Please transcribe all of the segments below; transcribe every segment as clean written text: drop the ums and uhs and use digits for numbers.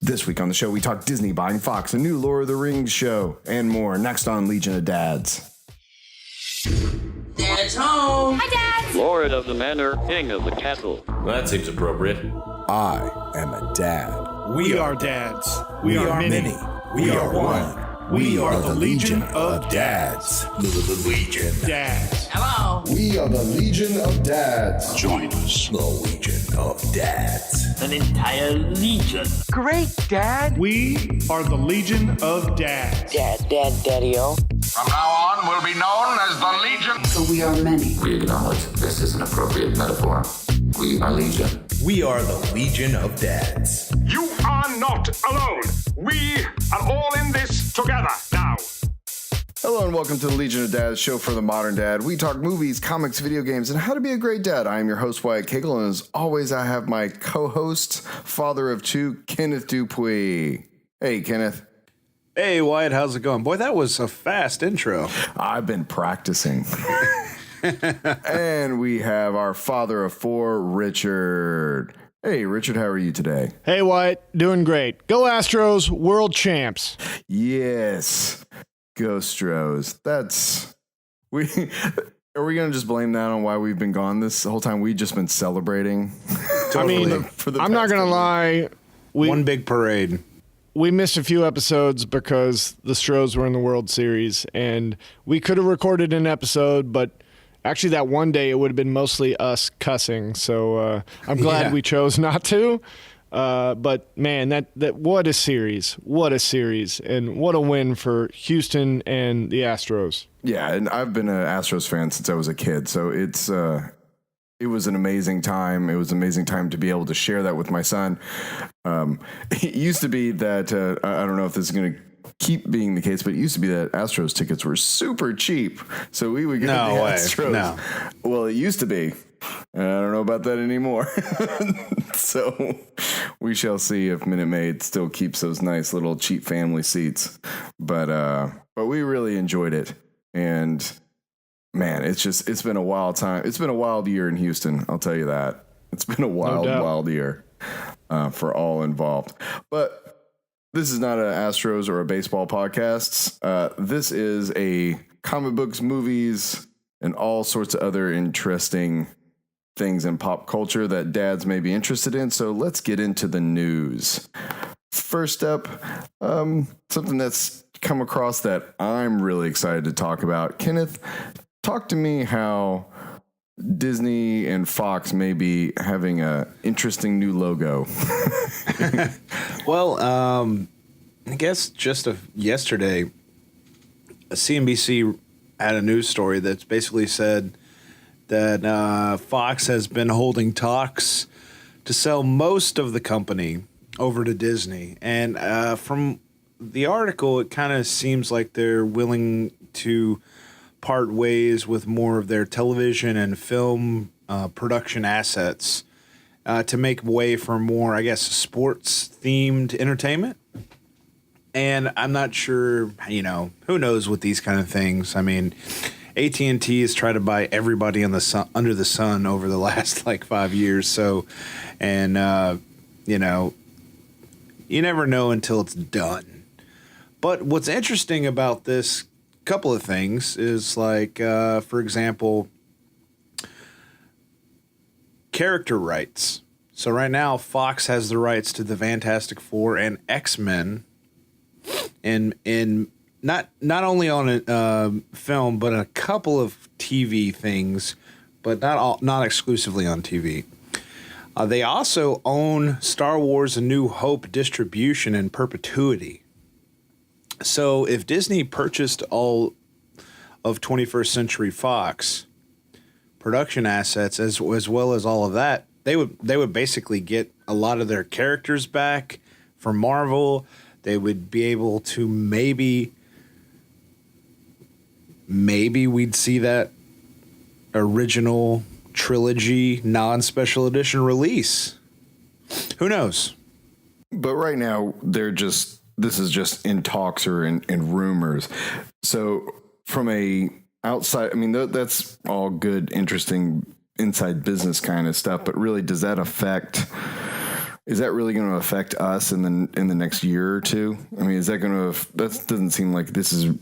This week on the show, we talk Disney buying Fox, a new Lord of the Rings show, and more. Next on Legion of Dads. Dad's home. Hi, Dad. Lord of the Manor, King of the Castle. Well, that seems appropriate. I am a dad. We are dads. We are many. We are one. We are the Legion of Dads. The Legion. Dads. Hello. We are the Legion of Dads. Join us. The Legion of Dads. An entire legion. Great, Dad. We are the Legion of Dads. Daddy-o. From now on, we'll be known as the Legion. So we are many. We acknowledge this is an appropriate metaphor. We are Legion. We are the Legion of Dads. You are not alone. We are all in this together now. Hello and welcome to the Legion of Dads, show for the modern dad. We talk movies, comics, video games, and how to be a great dad. I am your host, Wyatt Kegel, and as always, I have my co-host, father of two, Kenneth Dupuis. Hey, Kenneth. Hey, Wyatt, how's it going? Boy, that was a fast intro. I've been practicing. And we have our father of four, Richard. Hey, Richard, how are you today? Hey, Wyatt. Doing great. Go Astros, world champs. Yes. Go Stros. Are we going to just blame that on why we've been gone this whole time? We've just been celebrating. I'm not going to lie. One big parade. We missed a few episodes because the Stros were in the World Series, and we could have recorded an episode, but actually that one day it would have been mostly us cussing. So I'm glad we chose not to. But man, that what a series. What a series. And what a win for Houston and the Astros. Yeah, and I've been an Astros fan since I was a kid. So it was an amazing time. It was an amazing time to be able to share that with my son. It used to be that, I don't know if this is going to keep being the case, but it used to be that Astros tickets were super cheap. So we would get the Astros. No. Well, it used to be. I don't know about that anymore. So we shall see if Minute Maid still keeps those nice little cheap family seats. But we really enjoyed it. And man, it's been a wild time. It's been a wild year in Houston. I'll tell you that. It's been a wild year for all involved. But this is not an Astros or a baseball podcast. This is a comic books, movies, and all sorts of other interesting things in pop culture that dads may be interested in. So let's get into the news. First up, something that's come across that I'm really excited to talk about. Kenneth, talk to me how Disney and Fox may be having a interesting new logo. Well, I guess just yesterday, CNBC had a news story that's basically said that Fox has been holding talks to sell most of the company over to Disney. And from the article, it kind of seems like they're willing to part ways with more of their television and film production assets to make way for more, I guess, sports-themed entertainment. And I'm not sure, who knows with these kind of things. I mean, AT&T has tried to buy everybody under the sun over the last, 5 years. So, and, you never know until it's done. But what's interesting about this couple of things is for example, character rights. So right now Fox has the rights to the Fantastic Four and X-Men in not only on a film but a couple of TV things, but not exclusively on TV. They also own Star Wars: A New Hope distribution in perpetuity. So if Disney purchased all of 21st Century Fox production assets as well as all of that, they would basically get a lot of their characters back from Marvel. They would be able to maybe we'd see that original trilogy non-special edition release. Who knows? But right now this is just in talks or in rumors. So from a outside, I mean, that's all good, interesting inside business kind of stuff. But really, does that affect Is that really going to affect us in the next year or two? I mean, is that going to? That doesn't seem like this is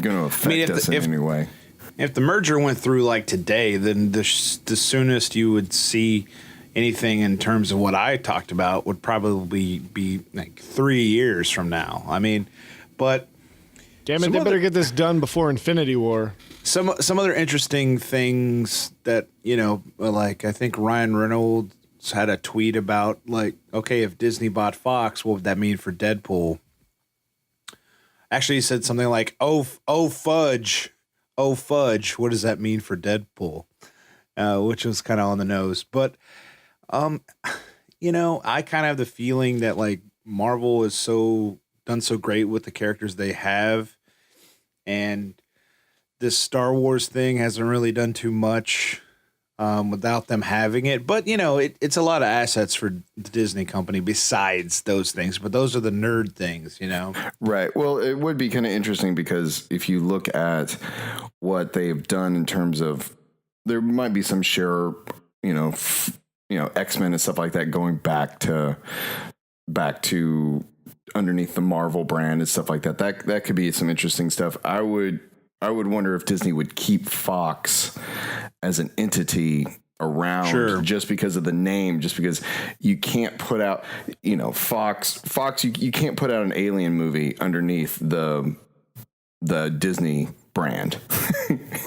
going to affect us in any way. If the merger went through like today, then the soonest you would see anything in terms of what I talked about would probably be like 3 years from now. I mean, but damn it, they better get this done before Infinity War. Some other interesting things that, you know, like I think Ryan Reynolds had a tweet about, like, okay, if Disney bought Fox, what would that mean for Deadpool? Actually, he said something like, oh fudge, what does that mean for Deadpool? Which was kind of on the nose. But, you know, I kind of have the feeling that, like, Marvel is done so great with the characters they have, and this Star Wars thing hasn't really done too much without them having it. But, you know, it's a lot of assets for the Disney company besides those things. But those are the nerd things, you know? Right. Well, it would be kind of interesting because if you look at what they've done in terms of, there might be some share, X-Men and stuff like that going back to underneath the Marvel brand and stuff like that. That could be some interesting stuff. I would wonder if Disney would keep Fox as an entity around just because of the name, just because you can't put out, Fox, you can't put out an Alien movie underneath the Disney brand.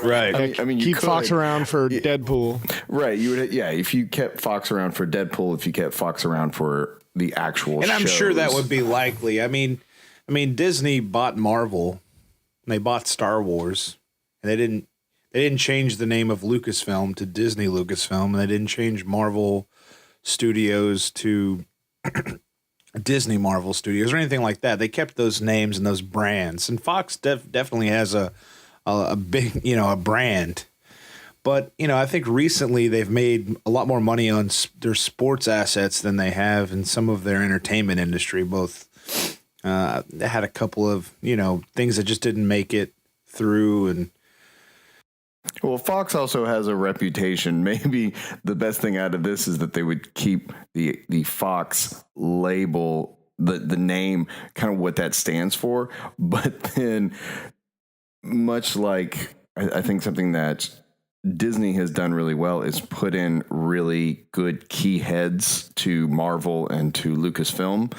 Right. I mean, you keep could. Fox around for Deadpool. Right. You would, if you kept Fox around for Deadpool, if you kept Fox around for the actual and I'm shows. sure that would be likely. I mean, Disney bought Marvel, and they bought Star Wars, and they didn't change the name of Lucasfilm to Disney Lucasfilm, and they didn't change Marvel Studios to Disney Marvel Studios or anything like that. They kept those names and those brands, and Fox definitely has a big, a brand. But, I think recently they've made a lot more money on their sports assets than they have in some of their entertainment industry. Both they had a couple of, things that just didn't make it through. And well, Fox also has a reputation. Maybe the best thing out of this is that they would keep the Fox label, the name, kind of what that stands for. But then, much like I think something that Disney has done really well is put in really good key heads to Marvel and to Lucasfilm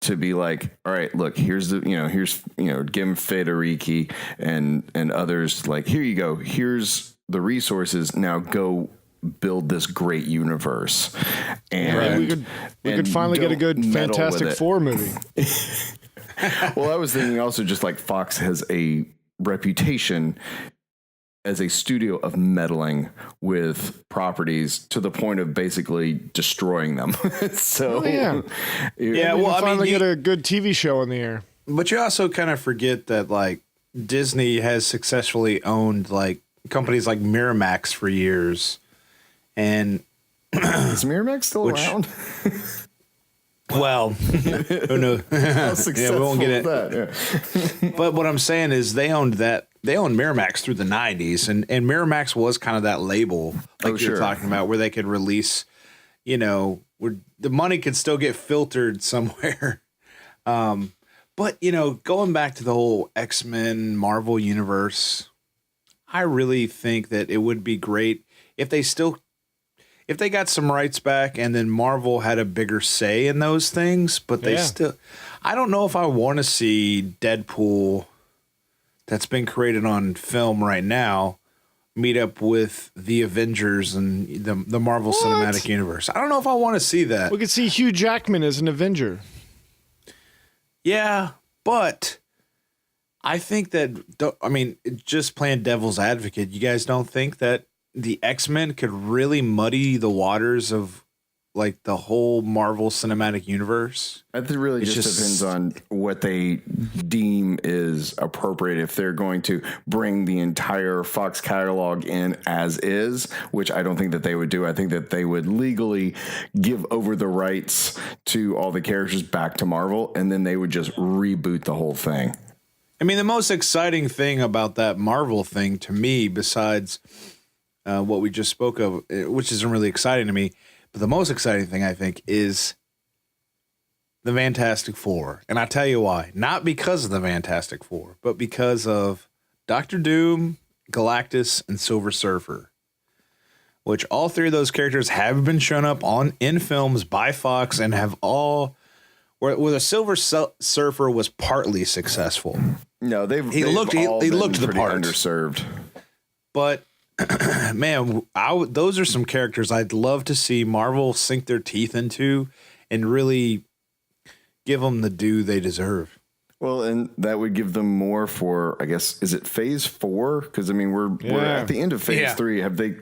to be like, all right, look, here's give Federici and others, like, here you go. Here's the resources. Now go build this great universe. And we could finally get a good Fantastic Four movie. Well, I was thinking also just like Fox has a reputation as a studio of meddling with properties to the point of basically destroying them. So, finally get a good TV show on the air. But you also kind of forget that, like, Disney has successfully owned, like, companies like Miramax for years. And is Miramax still around? Well, who knows? We won't get it. Yeah. But what I'm saying is they owned Miramax through the 90s, and Miramax was kind of that label, like you're talking about, where they could release, where the money could still get filtered somewhere. But, going back to the whole X-Men Marvel universe, I really think that it would be great if they got some rights back and then Marvel had a bigger say in those things, but I don't know if I want to see Deadpool that's been created on film right now meet up with the Avengers and the Marvel Cinematic Universe. I don't know if I want to see that. We could see Hugh Jackman as an Avenger. Yeah, but I think just playing devil's advocate, you guys don't think that the X-Men could really muddy the waters of, like, the whole Marvel Cinematic Universe? I think it really just depends on what they deem is appropriate. If they're going to bring the entire Fox catalog in as is, which I don't think that they would do. I think that they would legally give over the rights to all the characters back to Marvel, and then they would just reboot the whole thing. I mean, the most exciting thing about that Marvel thing to me, besides what we just spoke of, which isn't really exciting to me, but the most exciting thing, I think, is the Fantastic Four. And I tell you why. Not because of the Fantastic Four, but because of Doctor Doom, Galactus, and Silver Surfer, which all three of those characters have been shown up in films by Fox and have all where the Silver Surfer was partly successful. No, he looked the part. Underserved. But man, those are some characters I'd love to see Marvel sink their teeth into and really give them the due they deserve. Well, and that would give them more for, I guess, is it phase 4? Because I mean, we're at the end of phase 3. Have they?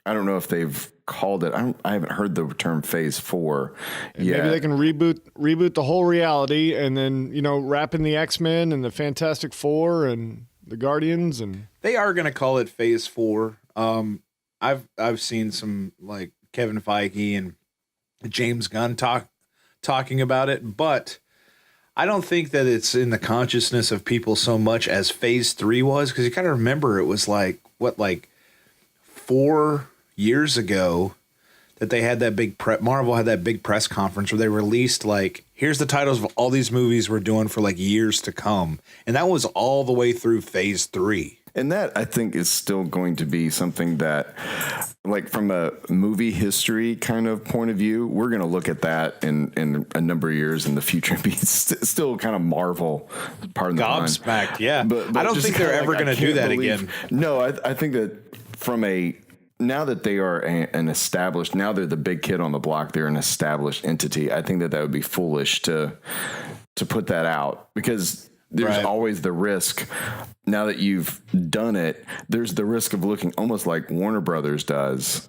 I don't know if they've called it. I haven't heard the term phase 4 yet. Maybe they can reboot the whole reality, and then wrap in the X-Men and the Fantastic Four and the Guardians, and they are going to call it phase 4. I've seen some like Kevin Feige and James Gunn talking about it, but I don't think that it's in the consciousness of people so much as phase 3 was, because you got to remember it was like 4 years ago that they had that Marvel had that big press conference where they released like, here's the titles of all these movies we're doing for like years to come. And that was all the way through phase 3. And that, I think, is still going to be something that, like, from a movie history kind of point of view, we're going to look at that in a number of years in the future and be still kind of marvel. Pardon the pun. Gobsmacked, yeah. But I don't think they're ever going to do that again. No, I think that now that they are an established, now they're the big kid on the block, they're an established entity. I think that would be foolish to put that out, because there's always the risk. Now that you've done it, there's the risk of looking almost like Warner Brothers does,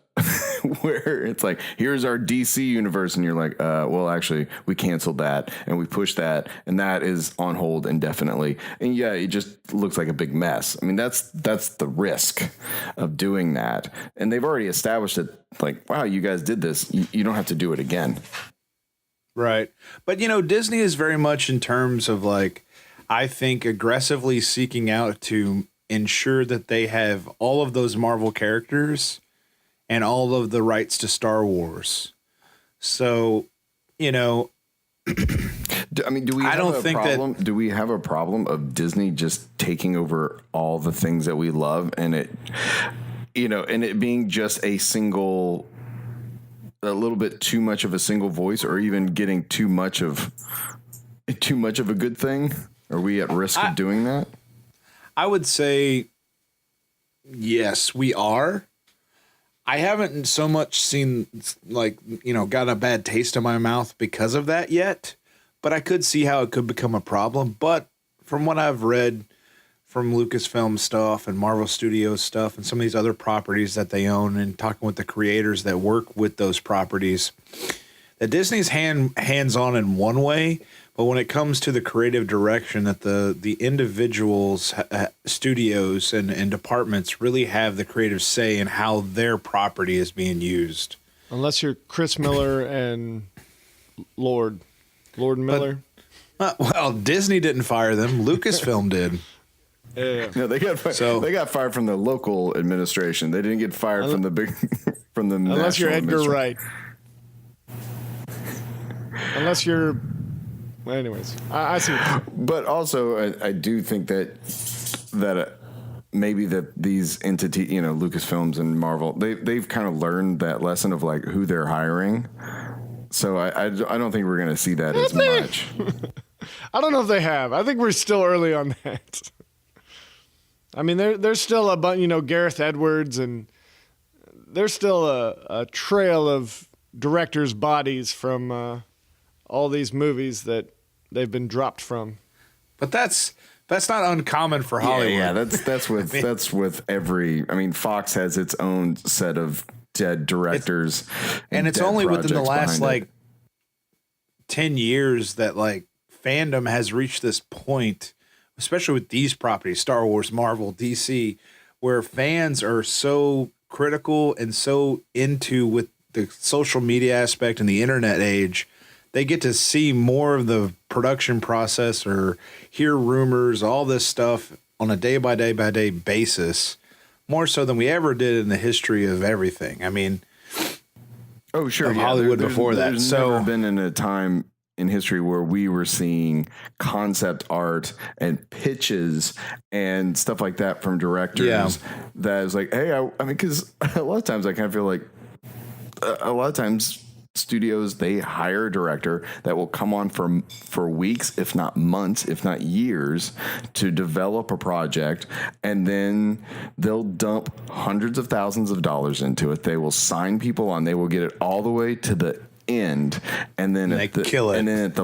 where it's like, here's our DC universe. And you're like, well, actually, we canceled that and we pushed that. And that is on hold indefinitely. And yeah, it just looks like a big mess. I mean, that's the risk of doing that. And they've already established it, like, wow, you guys did this. You don't have to do it again. Right. But, Disney is very much in terms of like, I think aggressively seeking out to ensure that they have all of those Marvel characters and all of the rights to Star Wars. So, I mean, do we have a problem of Disney just taking over all the things that we love, and it being just a little bit too much of a single voice, or even getting too much of a good thing? Are we at risk of doing that? I would say yes, we are. I haven't so much seen got a bad taste in my mouth because of that yet, but I could see how it could become a problem. But from what I've read from Lucasfilm stuff and Marvel Studios stuff and some of these other properties that they own, and talking with the creators that work with those properties, that Disney's hands-on in one way, but when it comes to the creative direction, that the individuals, studios and departments really have the creative say in how their property is being used. Unless you're Chris Miller and Lord Miller. Well, Disney didn't fire them. Lucasfilm did. Yeah. No, they got fired from the local administration. They didn't get fired from the unless you're Edgar Wright. Unless you're. Well, anyways, I see. But also, I do think that maybe that these entities, Lucasfilms and Marvel, they've kind of learned that lesson of like who they're hiring. So I don't think we're going to see that as much. I don't know if they have. I think we're still early on that. I mean, there's still a bunch, Gareth Edwards, and there's still a trail of directors' bodies from all these movies that they've been dropped from. But that's not uncommon for Hollywood. Yeah, that's with every. I mean, Fox has its own set of dead directors, and it's only within the last 10 years that fandom has reached this point, especially with these properties, Star Wars, Marvel, DC, where fans are so critical and so into with the social media aspect and the internet age. They get to see more of the production process or hear rumors, all this stuff on a day-by-day basis, more so than we ever did in the history of everything. I mean, oh, sure. Hollywood before that. There's never been in a time in history where we were seeing concept art and pitches and stuff like that from directors that is like, hey, I mean, because a lot of times I kind of feel like a lot of times studios, they hire a director that will come on for weeks, if not months, if not years, to develop a project, and then they'll dump hundreds of thousands of dollars into it. They will sign people on. They will get it all the way to the end, and then kill it. And then at the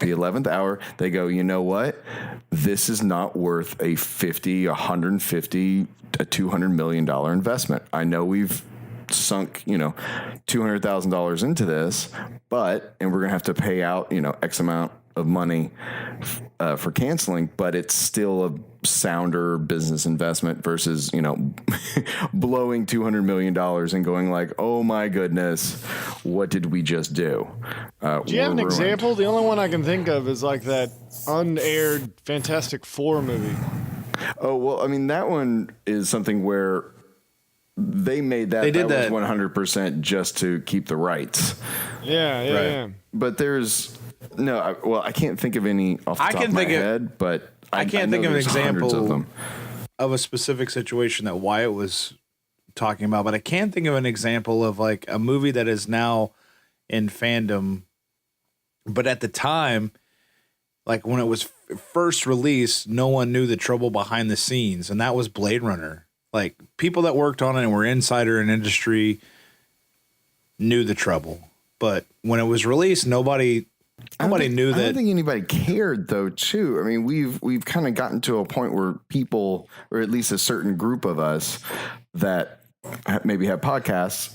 11th hour, they go, you know what? This is not worth a $50, $150, a $200 million investment. I know we've sunk, $200,000 into this, and we're going to have to pay out, X amount of money for canceling, but it's still a sounder business investment versus, blowing $200 million and going like, oh my goodness, what did we just do? Do you have an example? The only one I can think of is like that unaired Fantastic Four movie. Oh, well, I mean, that one is something where they made that. That was 100% just to keep the rights. Yeah. But there's I can't think of any off the top of my head, but I can't think of an example of a specific situation that Wyatt was talking about, but I can think of an example of like a movie that is now in fandom, but at the time, like when it was first released, no one knew the trouble behind the scenes, and that was Blade Runner. Like people that worked on it and were insider in industry knew the trouble, but when it was released, nobody knew that. I don't think anybody cared, though. Too. I mean, we've kind of gotten to a point where people, or at least a certain group of us, that maybe have podcasts,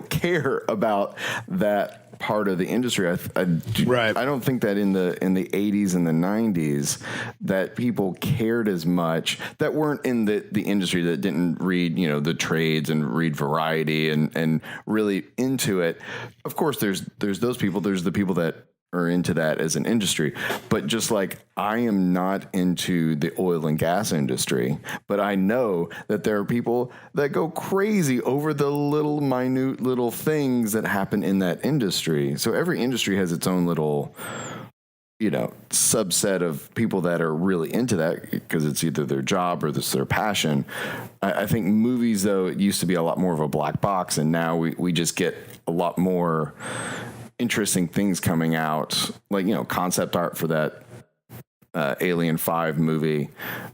care about that part of the industry. I don't think that in the 80s and the 90s that people cared as much, that weren't in the industry, that didn't read the trades and read Variety and really into it. Of course, there's those people. There's the people that are into that as an industry, but just like I am not into the oil and gas industry, but I know that there are people that go crazy over the little minute little things that happen in that industry. So every industry has its own little subset of people that are really into that because it's either their job or it's their passion. I think movies, though, it used to be a lot more of a black box, and now we just get a lot more interesting things coming out, like concept art for that Alien 5 movie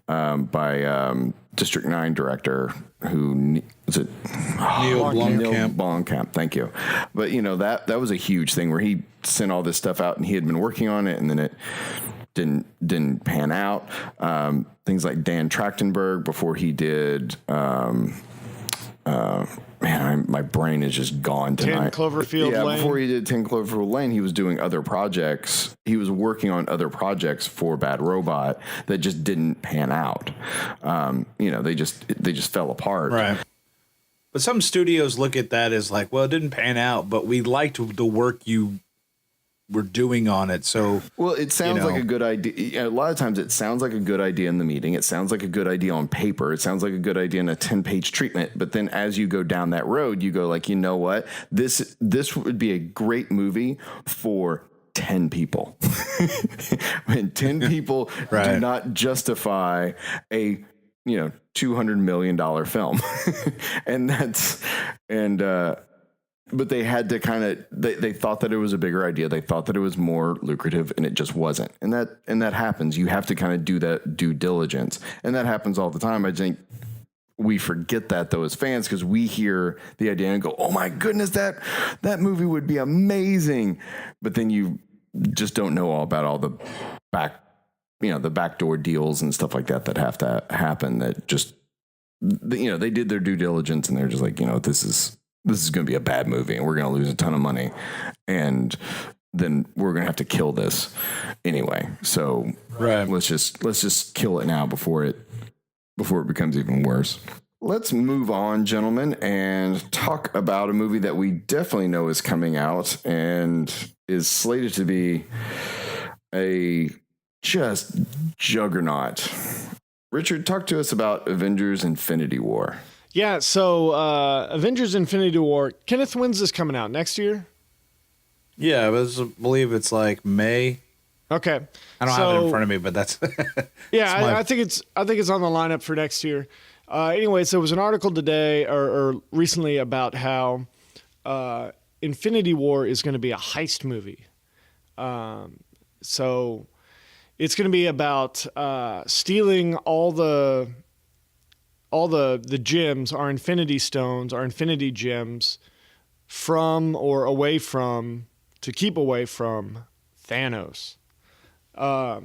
by District 9 director, who was it? Neil Blomkamp. Thank you. But that was a huge thing where he sent all this stuff out and he had been working on it, and then it didn't pan out. Things like Dan Trachtenberg before he did. My brain is just gone tonight. 10 Cloverfield Lane. Before he did 10 Cloverfield Lane, he was doing other projects. He was working on other projects for Bad Robot that just didn't pan out. They just fell apart. Right. But some studios look at that as like, well, it didn't pan out, but we liked the work you were doing on it. So, well, it sounds like a good idea. A lot of times it sounds like a good idea in the meeting. It sounds like a good idea on paper. It sounds like a good idea in a 10-page treatment. But then as you go down that road, you go like, you know what? This would be a great movie for 10 people. When 10 people do not justify a $200 million film. But they had to they thought that it was a bigger idea. They thought that it was more lucrative, and it just wasn't. And that happens. You have to kind of do that due diligence. And that happens all the time. I think we forget that, though, as fans, because we hear the idea and go, oh my goodness, that movie would be amazing. But then you just don't know all about all the backdoor deals and stuff like that have to happen, that just, they did their due diligence, and they're just like, this is going to be a bad movie, and we're going to lose a ton of money, and then we're going to have to kill this anyway. So let's just kill it now before it becomes even worse. Let's move on, gentlemen, and talk about a movie that we definitely know is coming out and is slated to be a just juggernaut. Richard, talk to us about Avengers Infinity War. Yeah, so Avengers Infinity War, Kenneth, when's this coming out? Next year? Yeah, I believe it's like May. Okay. I don't have it in front of me, but that's yeah. I think it's on the lineup for next year. Anyways, there was an article today or recently about how Infinity War is going to be a heist movie. So it's going to be about stealing all the gems, our Infinity Stones, our Infinity Gems, from or away from, to keep away from Thanos. Now,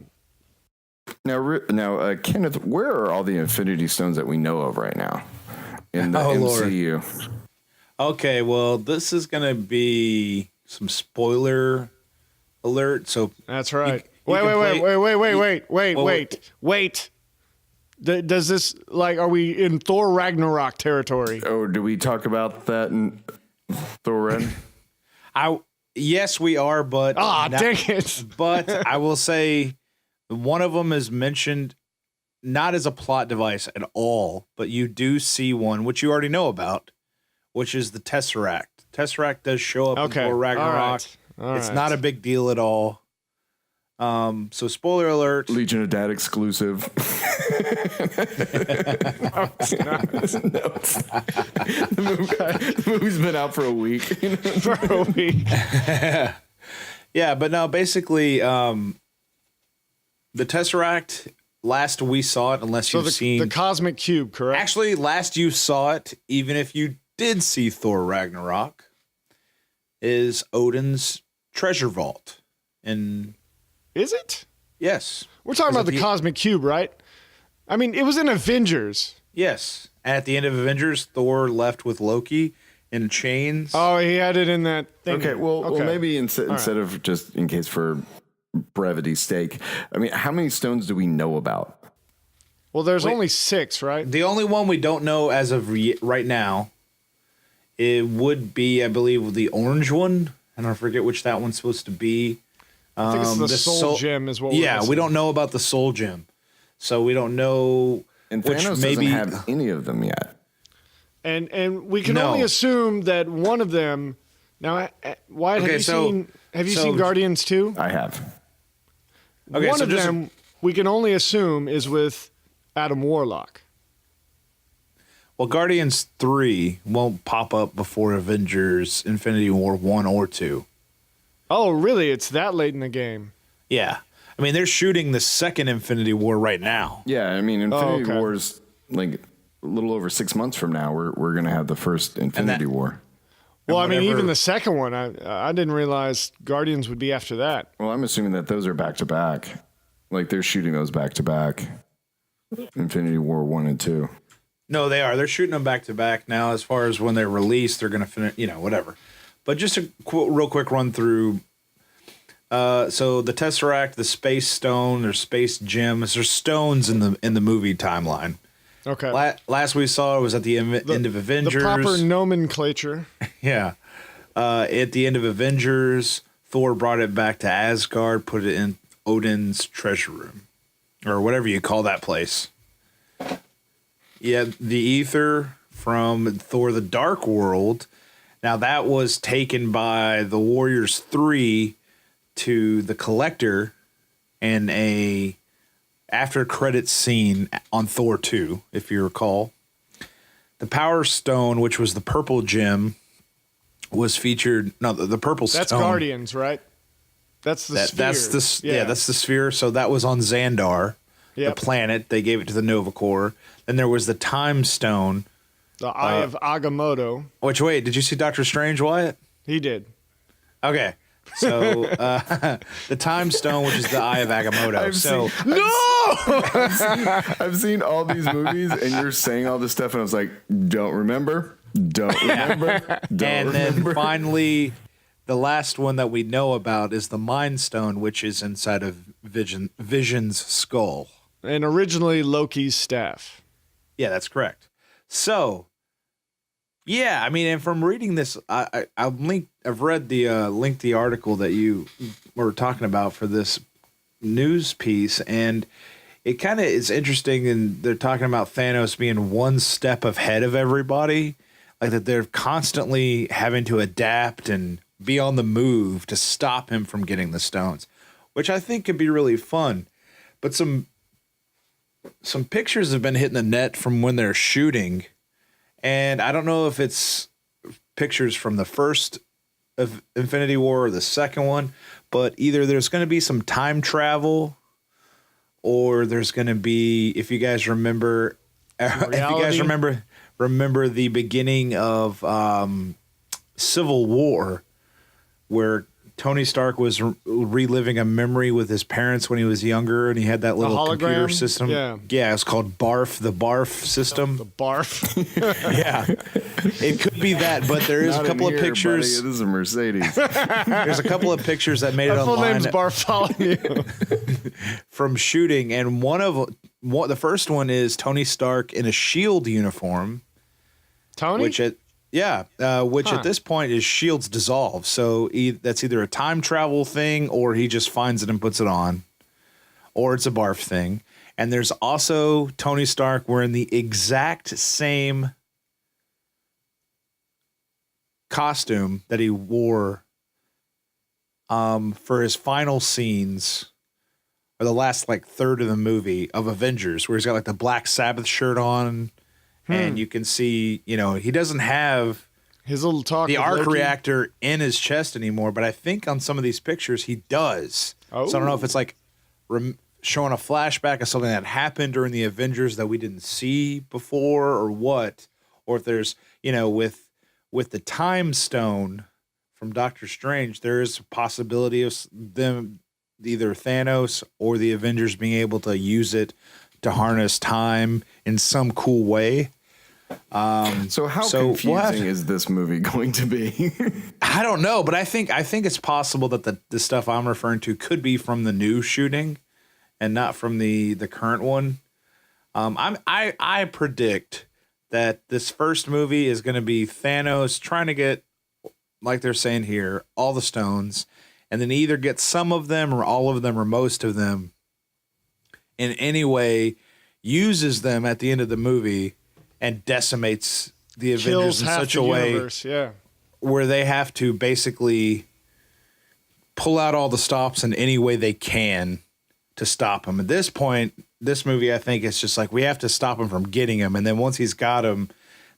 Kenneth, where are all the Infinity Stones that we know of right now in the MCU? Lord. Okay, well, this is going to be some spoiler alert. So that's right. Wait. Does this, like, are we in Thor Ragnarok territory? Oh, do we talk about that in Thor Red? Yes, we are, but dang it! But I will say one of them is mentioned not as a plot device at all, but you do see one which you already know about, which is the Tesseract. Tesseract does show up in Thor Ragnarok. All it's right. not a big deal at all. So spoiler alert. Legion of Dad exclusive. No, it's not. The movie's been out for a week. For a week. Yeah, but no, basically, the Tesseract, last we saw it, unless you've seen... the Cosmic Cube, correct? Actually, last you saw it, even if you did see Thor Ragnarok, is Odin's treasure vault. And is it? yes. We're talking about the Cosmic Cube, right? I mean, it was in Avengers. Yes. At the end of Avengers, Thor left with Loki in chains. Oh, he had it in that thing. Okay, well, maybe instead of just in case for brevity's sake, I mean, how many stones do we know about? Well, there's only 6, right? The only one we don't know as of right now, it would be, I believe, the orange one. And I forget which that one's supposed to be. I think it's the Soul Gem is what we're we don't know about the Soul Gem. So we don't know. And Thanos doesn't have any of them yet. And we can only assume that one of them. Now, Wyatt, have you seen Guardians 2? I have. Okay, one of them we can only assume is with Adam Warlock. Well, Guardians 3 won't pop up before Avengers Infinity War 1 or 2. Oh, really? It's that late in the game? Yeah. I mean, they're shooting the second Infinity War right now. Yeah, I mean, Infinity War's like a little over 6 months from now. We're going to have the first Infinity War. Well, I mean, even the second one, I didn't realize Guardians would be after that. Well, I'm assuming that those are back to back. Like they're shooting those back to back. Infinity War 1 and 2. No, they are. They're shooting them back to back now. As far as when they're released, they're going to finish, whatever. But just a real quick run through. So the Tesseract, the Space Stone, there's Space Gems. There's stones in the movie timeline. Okay. Last we saw it was at the end of Avengers. The proper nomenclature. Yeah. At the end of Avengers, Thor brought it back to Asgard, put it in Odin's treasure room, or whatever you call that place. Yeah, the ether from Thor: The Dark World. Now that was taken by the Warriors 3 to the Collector in a after credits scene on Thor 2, if you recall. The Power Stone, which was the purple gem, was featured. No, the purple stone. That's Guardians, right? That's the sphere. That's the sphere. So that was on Xandar, the planet. They gave it to the Nova Corps. Then there was the Time Stone. The Eye of Agamotto. Which, wait, did you see Doctor Strange, Wyatt? He did. Okay. So the Time Stone, which is the Eye of Agamotto. I've seen all these movies, and you're saying all this stuff, and I was like, don't remember. Then finally, the last one that we know about is the Mind Stone, which is inside of Vision's skull. And originally Loki's staff. Yeah, that's correct. So, yeah, I mean, and from reading this, I've read the lengthy article that you were talking about for this news piece, and it kind of is interesting. And they're talking about Thanos being one step ahead of everybody, like that they're constantly having to adapt and be on the move to stop him from getting the stones, which I think could be really fun. But some pictures have been hitting the net from when they're shooting, and I don't know if it's pictures from the first of Infinity War or the second one, but either there's going to be some time travel, or there's going to be, if you guys remember, remember the beginning of Civil War, where Tony Stark was reliving a memory with his parents when he was younger, and he had that little computer system. Yeah, it's called BARF, the BARF system. The BARF. Yeah, it could be that, but there is a couple of pictures. Buddy, it is a Mercedes. There's a couple of pictures that made it full online. name's Bartholomew. From shooting, and the first one is Tony Stark in a SHIELD uniform. Tony? Which at this point is SHIELD's dissolved. So that's either a time travel thing, or he just finds it and puts it on, or it's a barf thing. And there's also Tony Stark wearing the exact same costume that he wore for his final scenes, or the last third of the movie of Avengers, where he's got the Black Sabbath shirt on. And you can see, he doesn't have his little the arc reactor in his chest anymore, but I think on some of these pictures he does. Oh. So I don't know if it's showing a flashback of something that happened during the Avengers that we didn't see before, or what, or if there's, with the Time Stone from Doctor Strange, there is a possibility of them, either Thanos or the Avengers, being able to use it to harness time in some cool way. So confusing is this movie going to be? I don't know, but I think it's possible that the stuff I'm referring to could be from the new shooting and not from the current one. I predict that this first movie is going to be Thanos trying to get, like they're saying here, all the stones, and then either get some of them or all of them or most of them in any way, uses them at the end of the movie, and decimates the Avengers in such a way where they have to basically pull out all the stops in any way they can to stop him. At this point, this movie, I think it's just we have to stop him from getting him. And then once he's got him,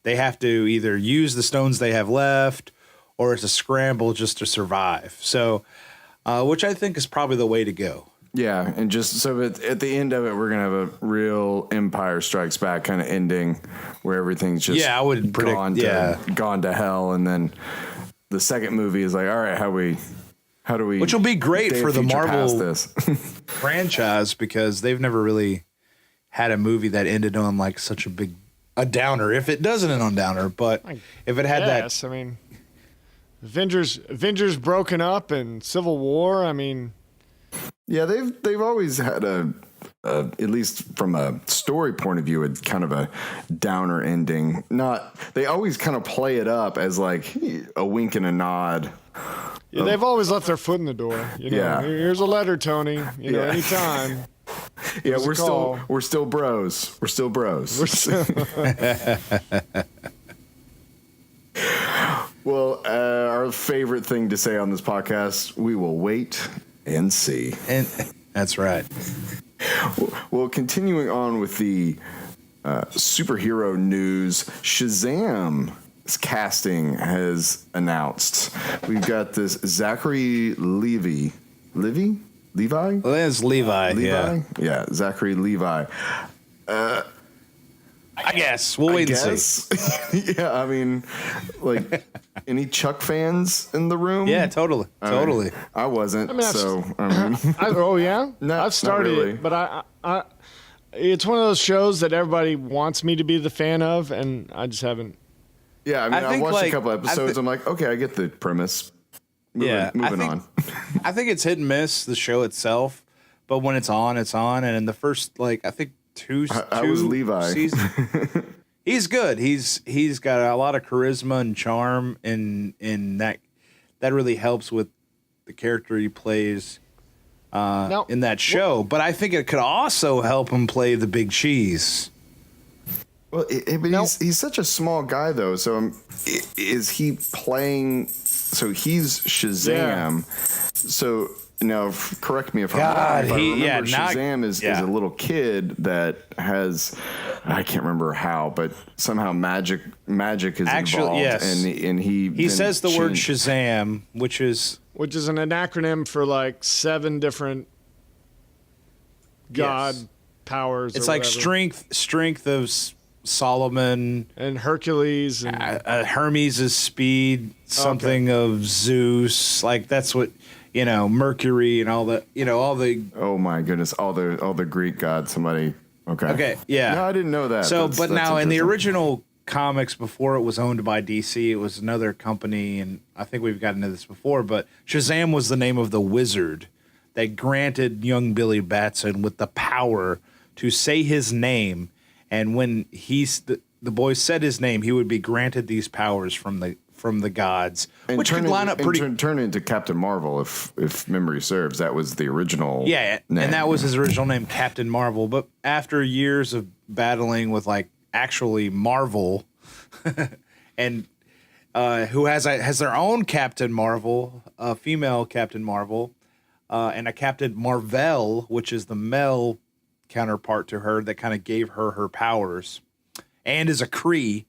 they have to either use the stones they have left, or it's a scramble just to survive. So, which I think is probably the way to go. Yeah, and just so at the end of it, we're gonna have a real Empire Strikes Back kind of ending, where everything's just I would predict gone to hell, and then the second movie is all right, how do we? Which will be great for the Marvel franchise, because they've never really had a movie that ended on such a downer. If it doesn't end on downer, but if it had that, I mean, Avengers broken up and Civil War. I mean. Yeah, they've always had at least from a story point of view, it's kind of a downer ending. They always kind of play it up as a wink and a nod. Yeah, they've always left their foot in the door. Yeah, here's a letter, Tony. Anytime. Yeah, we're still bros. We're still bros. Well, our favorite thing to say on this podcast: we will wait and see. And that's right. Well, continuing on with the superhero news, Shazam Casting has announced. We've got this Zachary Levi? Well, that's Levi. Yeah, Zachary Levi. I guess we'll wait and see. Yeah, I mean, any Chuck fans in the room? Yeah, totally. I wasn't. Oh yeah, no, I've started really. it, but I it's one of those shows that everybody wants me to be the fan of, and I just haven't. Yeah, I watched a couple episodes. I'm like, okay, I get the premise. Moving on. I think it's hit and miss, the show itself, but when it's on, and in the first I think two was Levi. seasons, he's good. He's got a lot of charisma and charm, and that really helps with the character he plays in that show. But I think it could also help him play the big cheese. Well, he's such a small guy, though. So is he playing So he's Shazam. So now, correct me if I'm wrong. God, If I remember, not- Shazam is a little kid that has, I can't remember how, but somehow magic is involved. Yes. And he says the word Shazam, which is an acronym for like 7 different god powers. It's or like whatever. strength of Solomon, and Hercules, and Hermes is speed, something of Zeus. Like that's what Mercury and all that. All the. Oh my goodness! All the Greek gods. Somebody. Okay. Okay. Yeah. No, I didn't know that. So, That's now in the interesting. original comics, before it was owned by DC, it was another company, and I think we've gotten into this before. But Shazam was the name of the wizard that granted young Billy Batson with the power to say his name. And when the boy said his name, he would be granted these powers from the gods, and which could line up pretty. Turn into Captain Marvel, if memory serves. That was the original. Yeah, name. and that was his original name, Captain Marvel. But after years of battling with actually Marvel, and who has their own Captain Marvel, a female Captain Marvel, and a Captain Marvel, which is the male counterpart to her that kind of gave her powers, and is a Kree.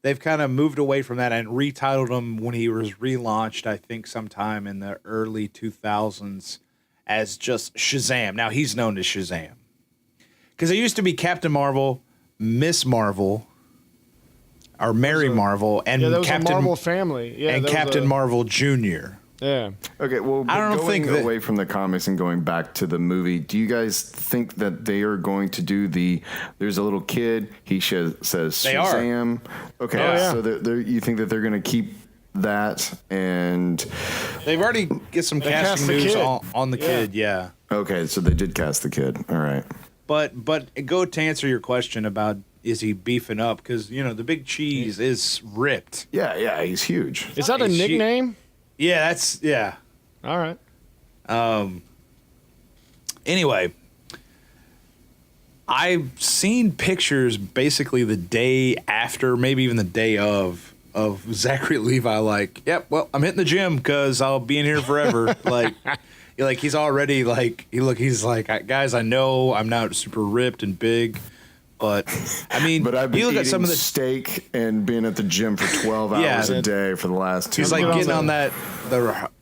They've kind of moved away from that and retitled him when he was relaunched, I think sometime in the early 2000s, as just Shazam. Now he's known as Shazam. Because it used to be Captain Marvel, Miss Marvel, or Mary Marvel, and that was Captain a Marvel family. Yeah, and that was Captain a- Marvel Jr. Yeah. Okay, well, I don't going think that- away from the comics and going back to the movie, do you guys think that they are going to do there's a little kid, he says They are. Shazam. Okay, Oh, yeah. so you think that they're going to keep that and... They've already get some cast casting the news kid. on the kid, yeah. Okay, so they did cast the kid. All right. But go to answer your question about is he beefing up, because the big cheese is ripped. Yeah, he's huge. Is that a Is she- nickname? Yeah, All right. Anyway, I've seen pictures basically the day after, maybe even the day of Zachary Levi. Like, yep, well, I'm hitting the gym because I'll be in here forever. He's already he's like, guys, I know I'm not super ripped and big, but I mean, But I've been you look eating at some of the. steak and being at the gym for 12 Yeah. hours a day for the last 2 He's like months. getting on the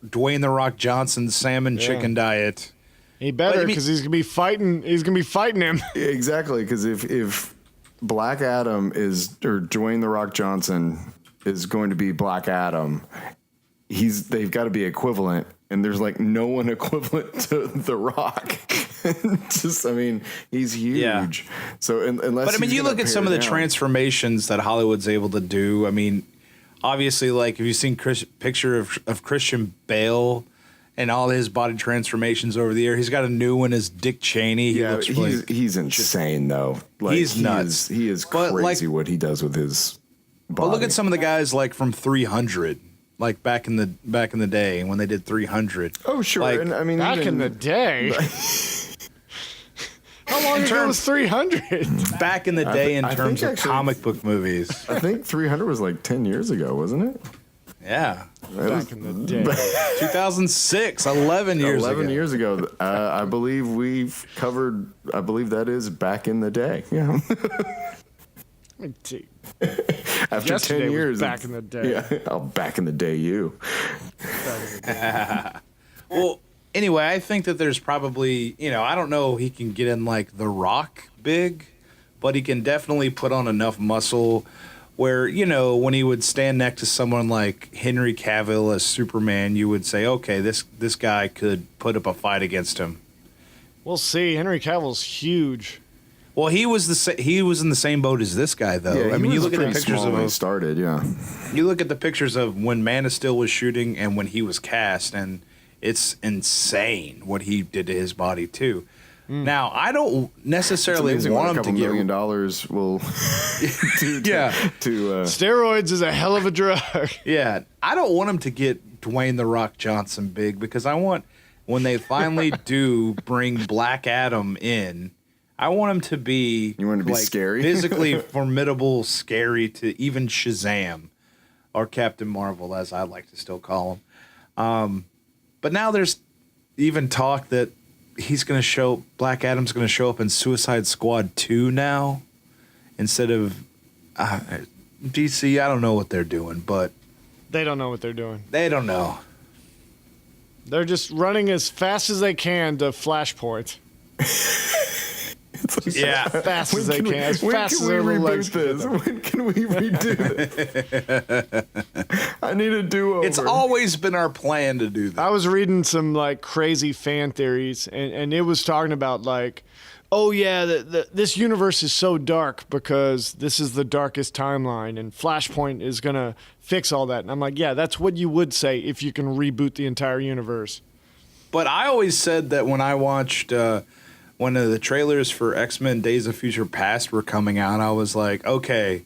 Dwayne the Rock Johnson salmon chicken diet. He better, But, I mean- because he's gonna be fighting. He's gonna be fighting him. Exactly, because if Black Adam or Dwayne the Rock Johnson is going to be Black Adam, they've got to be equivalent, and there's no one equivalent to the Rock. He's huge. Yeah. So unless, But I mean, he's you gonna look at pare some of the down- transformations that Hollywood's able to do. I mean, obviously, have you seen picture of Christian Bale and all his body transformations over the year? He's got a new one as Dick Cheney. He Yeah, looks he's insane though. He's nuts. He is But, crazy what he does with his body. But look at some of the guys from 300, back in the day when they did 300. Oh sure, and I mean Back even, in the day. How long ago was 300? Back in the day in I terms think of actually- comic book movies. I think 300 was 10 years ago, wasn't it? Yeah. Back in the day. 2006, 11 years 11 ago. years ago. I believe we've covered. I believe that is back in the day. Yeah. After Yesterday 10 was years, back in the day. Yeah, I'll back in the day you. Well, anyway, I think that there's probably, I don't know, he can get in The Rock big, but he can definitely put on enough muscle where, when he would stand next to someone like Henry Cavill as Superman, you would say, okay, this guy could put up a fight against him. We'll see. Henry Cavill's huge. Well, he was in the same boat as this guy, though. Yeah, I mean, he you was look at the pretty pictures small of when him. he started. Yeah. You look at the pictures of when Man of Steel was shooting and when he was cast, and it's insane what he did to his body too. Now, I don't necessarily It's amazing what want a him to couple get. $1 million will do Yeah. to Steroids is a hell of a drug. Yeah, I don't want him to get Dwayne the Rock Johnson big, because I want, when they finally do bring Black Adam in, I want him to be. You want him to be scary? physically formidable, scary to even Shazam. or Captain Marvel, as I like to still call him. But now there's even talk that Black Adam's going to show up in Suicide Squad 2 now instead of DC. I don't know what they're doing, but They don't know what they're doing. they don't know. They're just running as fast as they can to Flashpoint. Yeah. As fast as they can. As When fast can as we their little reboot legs can get this? them. When can we redo this? I need a do-over. It's always been our plan to do that. I was reading some like crazy fan theories, and it was talking about like, oh yeah, this universe is so dark because this is the darkest timeline, and Flashpoint is gonna fix all that. And I'm like, yeah, that's what you would say if you can reboot the entire universe. But I always said that when I watched one of the trailers for X-Men Days of Future Past were coming out, I was like, okay,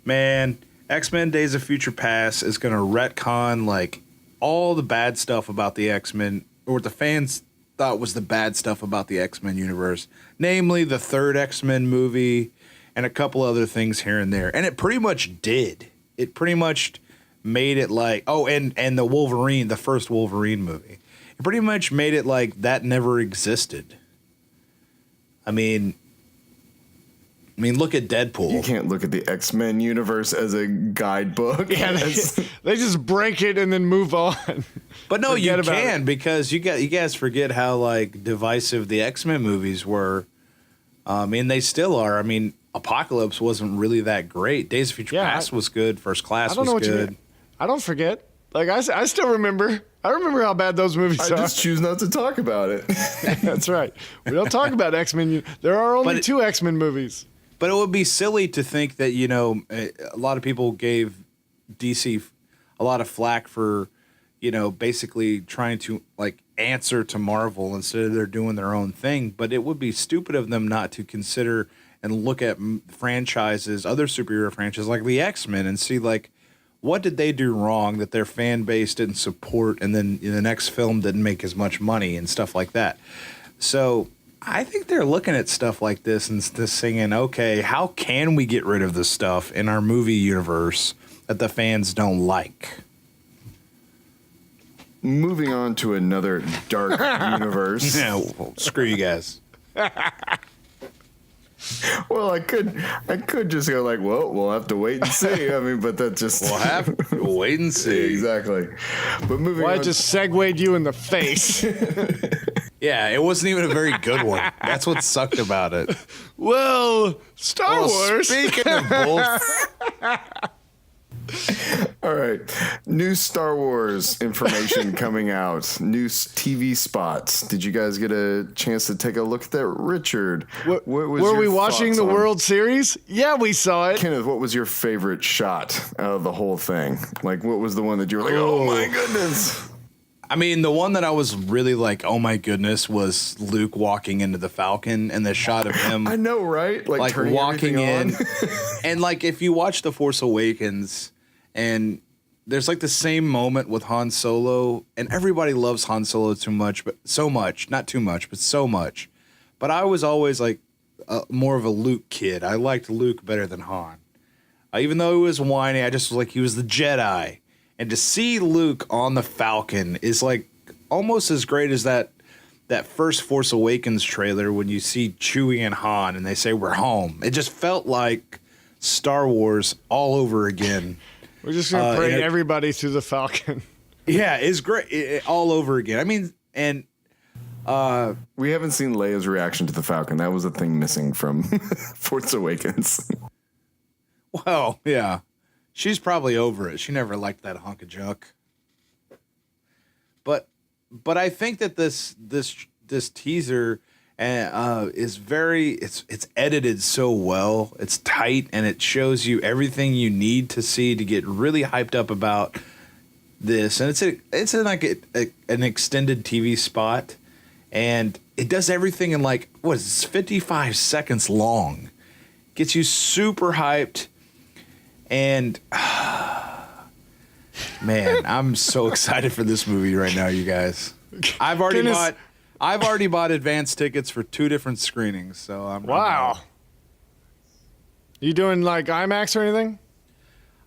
man, X-Men Days of Future Past is going to retcon like all the bad stuff about the X-Men, or what the fans thought was the bad stuff about the X-Men universe, namely the third X-Men movie and a couple other things here and there. And it pretty much did. It pretty much made it like, and the Wolverine, the first Wolverine movie. It pretty much made it like that never existed. I mean, look at Deadpool. You can't look at the X-Men universe as a guidebook. Yeah, they just break it and then move on. But no, Forget you about can, because you guys forget how like divisive the X-Men movies were. They still are. I mean, Apocalypse wasn't really that great. Days of Future Past was good. First Class was what you good. mean. I don't forget. Like I still remember. I remember how bad those movies I are. just choose not to talk about it. That's right. We don't talk about X-Men. There are only 2 X-Men movies. But it would be silly to think that, a lot of people gave DC a lot of flack for, basically trying to like answer to Marvel instead of they're doing their own thing. But it would be stupid of them not to consider and look at franchises, other superhero franchises like the X-Men, and see like, what did they do wrong that their fan base didn't support, and then the next film didn't make as much money and stuff like that. So I think they're looking at stuff like this and just saying, okay, how can we get rid of this stuff in our movie universe that the fans don't like? Moving on to another dark universe. Yeah, well, screw you guys. Well, I could just go like, well, we'll have to wait and see. I mean, but that just We'll have to wait and see. Exactly. But moving Well, I on, just segued you in the face. Yeah, it wasn't even a very good one. That's what sucked about it. Well, Star Wars. Speaking of bull, all right, new Star Wars information coming out. New TV spots. Did you guys get a chance to take a look at that, Richard? What was Were your we watching thoughts the on- World Series? Yeah, we saw it. Kenneth, what was your favorite shot out of the whole thing? Like, what was the one that you were like, oh my goodness? I mean, the one that I was really like, oh my goodness, was Luke walking into the Falcon, and the shot of him. I know, right? Like turning walking in. everything on. And like, if you watch The Force Awakens, and there's like the same moment with Han Solo, and everybody loves Han Solo too much, but so much, not too much, but so much. But I was always like more of a Luke kid. I liked Luke better than Han. Even though he was whiny, I just was like, he was the Jedi. And to see Luke on the Falcon is like almost as great as that first Force Awakens trailer when you see Chewie and Han and they say, we're home. It just felt like Star Wars all over again. We're just going to bring everybody through the Falcon. Yeah, it's great. All over again. I mean, and we haven't seen Leia's reaction to the Falcon. That was a thing missing from Force Awakens. well, yeah. She's probably over it. She never liked that hunk of junk. But I think that this teaser is very it's edited so well. It's tight and it shows you everything you need to see to get really hyped up about this. And it's like an extended TV spot, and it does everything in like 55 seconds long. Gets you super hyped. And man, I'm so excited for this movie right now, you guys. I've already bought advance tickets for 2 different screenings, so I'm Wow. You doing like IMAX or anything?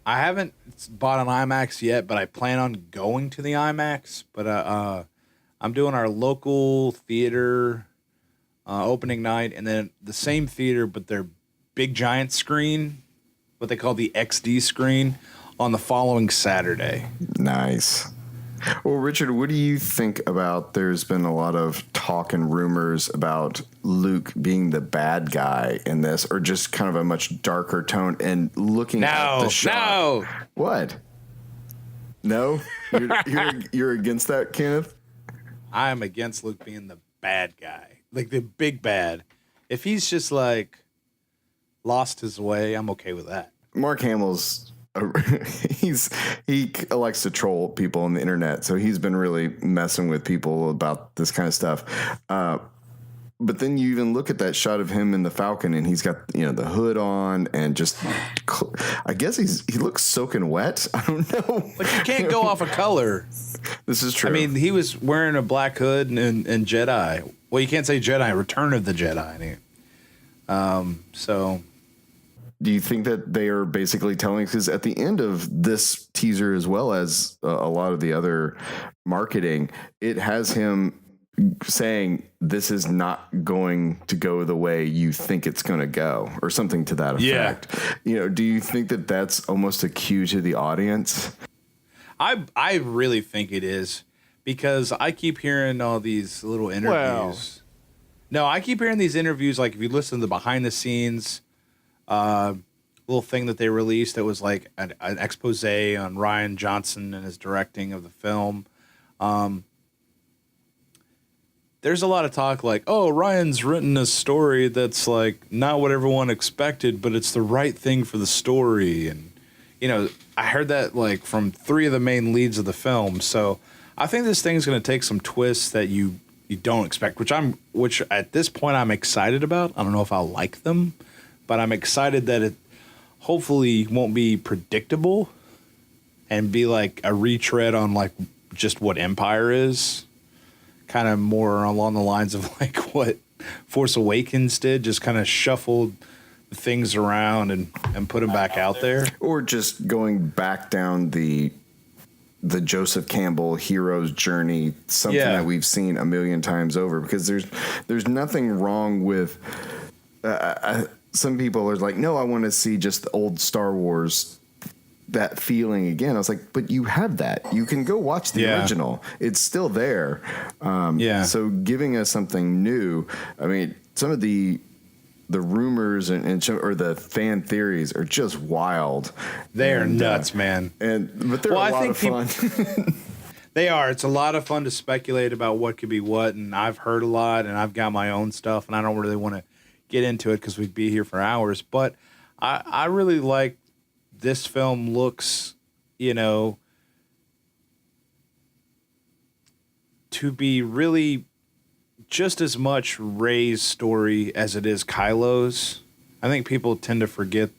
I haven't bought an IMAX yet, but I plan on going to the IMAX. But I'm doing our local theater opening night, and then the same theater, but their big giant screen, what they call the XD screen, on the following Saturday. Nice. Well, Richard, what do you think about? There's been a lot of talk and rumors about Luke being the bad guy in this, or just kind of a much darker tone. And looking at the shot, no, what? No, you're against that, Kenneth? I am against Luke being the bad guy, like the big bad. If he's just like lost his way, I'm okay with that. Mark Hamill's he likes to troll people on the internet, so he's been really messing with people about this kind of stuff. But then you even look at that shot of him in the Falcon, and he's got the hood on, and just I guess he looks soaking wet. I don't know, but you can't go off of color. This is true. I mean, he was wearing a black hood and Jedi. Well, you can't say Jedi. Return of the Jedi. So. Do you think that they are basically telling, because at the end of this teaser, as well as a lot of the other marketing, it has him saying this is not going to go the way you think it's going to go, or something to that effect. Yeah. Do you think that that's almost a cue to the audience? I really think it is, because I keep hearing all these little interviews. No, I keep hearing these interviews, like if you listen to the behind the scenes little thing that they released that was like an expose on Rian Johnson and his directing of the film. There's a lot of talk like, oh, Ryan's written a story that's like not what everyone expected, but it's the right thing for the story. And, I heard that like from 3 of the main leads of the film. So I think this thing's going to take some twists that you don't expect, which at this point I'm excited about. I don't know if I'll like them, but I'm excited that it hopefully won't be predictable and be like a retread on like just what Empire is, kind of more along the lines of like what Force Awakens did, just kind of shuffled things around and put them back out there. Or just going back down the Joseph Campbell hero's journey, something that we've seen a million times over, because there's nothing wrong with some people are like, no, I want to see just the old Star Wars, that feeling again. I was like, but you have that. You can go watch the original. It's still there. So giving us something new. I mean, some of the rumors or the fan theories are just wild. They're nuts, man. But they're a lot of fun. They are. It's a lot of fun to speculate about what could be what, and I've heard a lot, and I've got my own stuff, and I don't really want to get into it because we'd be here for hours. But I really like this film. Looks, to be really just as much Rey's story as it is Kylo's. I think people tend to forget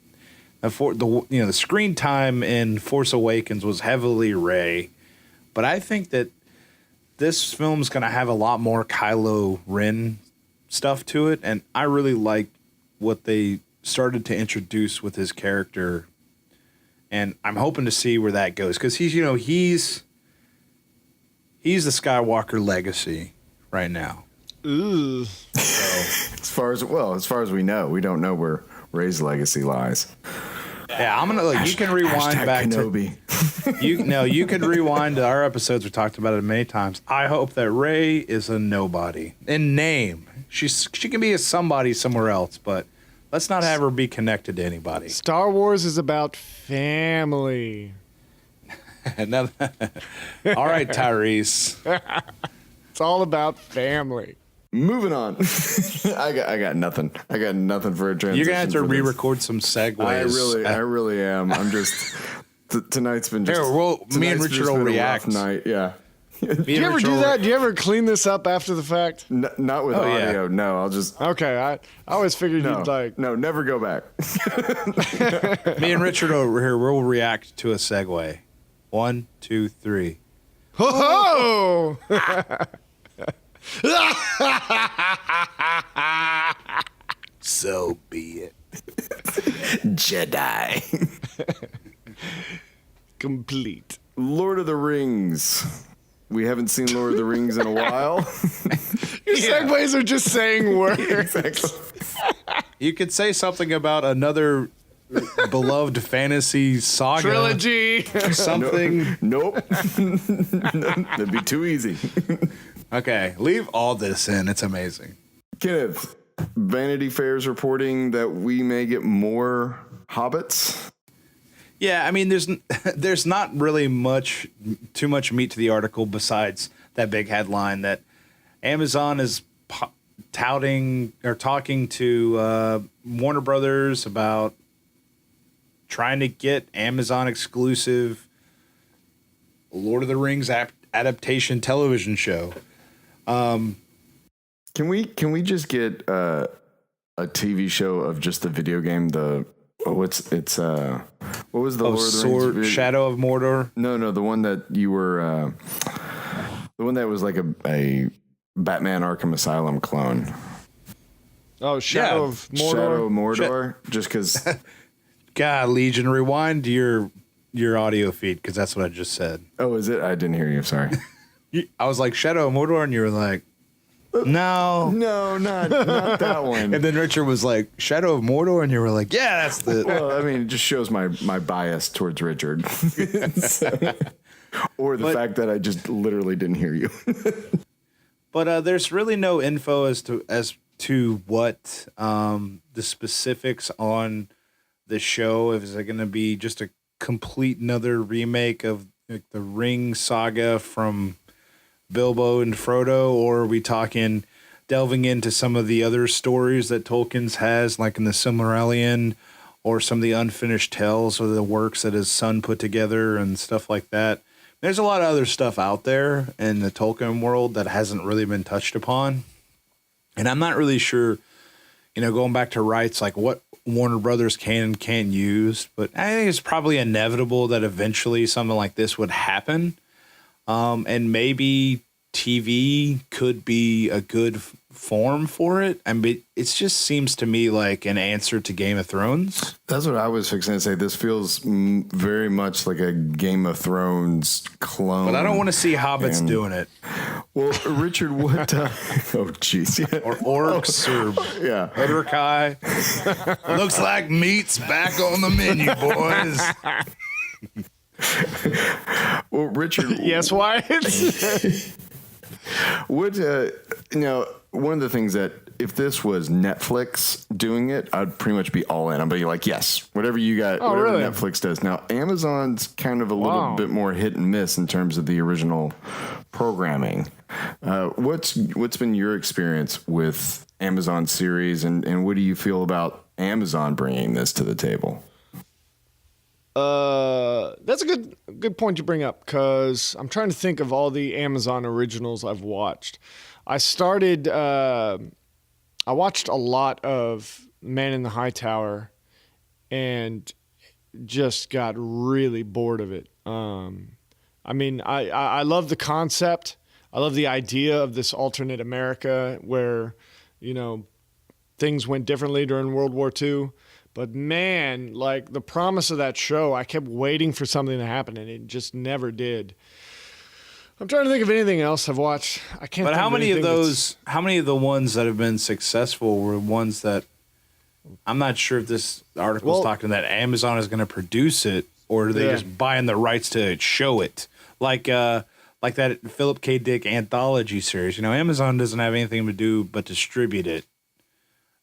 the screen time in Force Awakens was heavily Rey, but I think that this film's going to have a lot more Kylo Ren stuff to it, and I really like what they started to introduce with his character, and I'm hoping to see where that goes, because he's the Skywalker legacy right now. Ooh. So, as far as we know, we don't know where Rey's legacy lies. Yeah, I'm gonna look. You can rewind back Kenobi. You can rewind to our episodes. We talked about it many times. I hope that Rey is a nobody in name. She can be a somebody somewhere else, but let's not have her be connected to anybody. Star Wars is about family. All right, Tyrese. It's all about family. Moving on. I got nothing. I got nothing for a transition. You're gonna have to re-record some segues. I really am. I'm just tonight's been just. Here, me and Richard will react. Night, yeah. Do you ever do that? Do you ever clean this up after the fact? Not with audio. Yeah. No, I'll just. Okay, I always figured you'd like. No, never go back. Me and Richard over here will react to a segue. 1, 2, 3. Ho ho! So be it. Jedi. complete. Lord of the Rings. We haven't seen Lord of the Rings in a while. Your segues are just saying words. Exactly. You could say something about another beloved fantasy saga. Trilogy. Something. Nope. That'd be too easy. Okay, leave all this in. It's amazing. Kenneth, Vanity Fair's reporting that we may get more Hobbits. Yeah, I mean, there's not really too much meat to the article besides that big headline that Amazon is touting or talking to Warner Brothers about trying to get Amazon exclusive Lord of the Rings adaptation television show. Can we just get a TV show of just the video game? What was the Lord of the Rings? Shadow of Mordor? No, the one that you were, the one that was like a Batman Arkham Asylum clone. Oh, Shadow of Mordor. Shadow of Mordor. Just because. God, Legion, rewind your audio feed because that's what I just said. Oh, is it? I didn't hear you. Sorry. I was like Shadow of Mordor, and you were like, no, not that one. And then Richard was like Shadow of Mordor, and you were like, yeah, that's the. Well, I mean, it just shows my bias towards Richard, or the fact that I just literally didn't hear you. But there's really no info as to what the specifics on the show. If it's going to be just a complete another remake of like, the Ring saga from Bilbo and Frodo, or are we talking delving into some of the other stories that Tolkien's has, like in the Silmarillion, or some of the unfinished tales or the works that his son put together and stuff like that. There's a lot of other stuff out there in the Tolkien world that hasn't really been touched upon. And I'm not really sure, going back to rights, like what Warner Brothers can and can't use, but I think it's probably inevitable that eventually something like this would happen. And maybe TV could be a good form for it. I mean, it just seems to me like an answer to Game of Thrones. That's what I was fixing to say. This feels very much like a Game of Thrones clone. But I don't want to see hobbits doing it. Well, Richard, what? Oh, jeez. Yeah. Or orcs or Uruk-hai. Looks like meat's back on the menu, boys. Well, Richard. Yes, Wyatt. What? One of the things that if this was Netflix doing it, I'd pretty much be all in. I'd be like, yes, whatever you got, whatever really? Netflix does. Now, Amazon's kind of a little bit more hit and miss in terms of the original programming. What's been your experience with Amazon series, and what do you feel about Amazon bringing this to the table? That's a good point you bring up, because I'm trying to think of all the Amazon originals I've watched. I watched a lot of Man in the High Tower and just got really bored of it. I mean, I love the concept. I love the idea of this alternate America where, things went differently during World War II. But man, like the promise of that show, I kept waiting for something to happen, and it just never did. I'm trying to think of anything else I've watched. I can't. But how many of the ones that have been successful were ones that I'm not sure if this article is talking that Amazon is going to produce it, or are they just buying the rights to show it, like that Philip K. Dick anthology series. Amazon doesn't have anything to do but distribute it.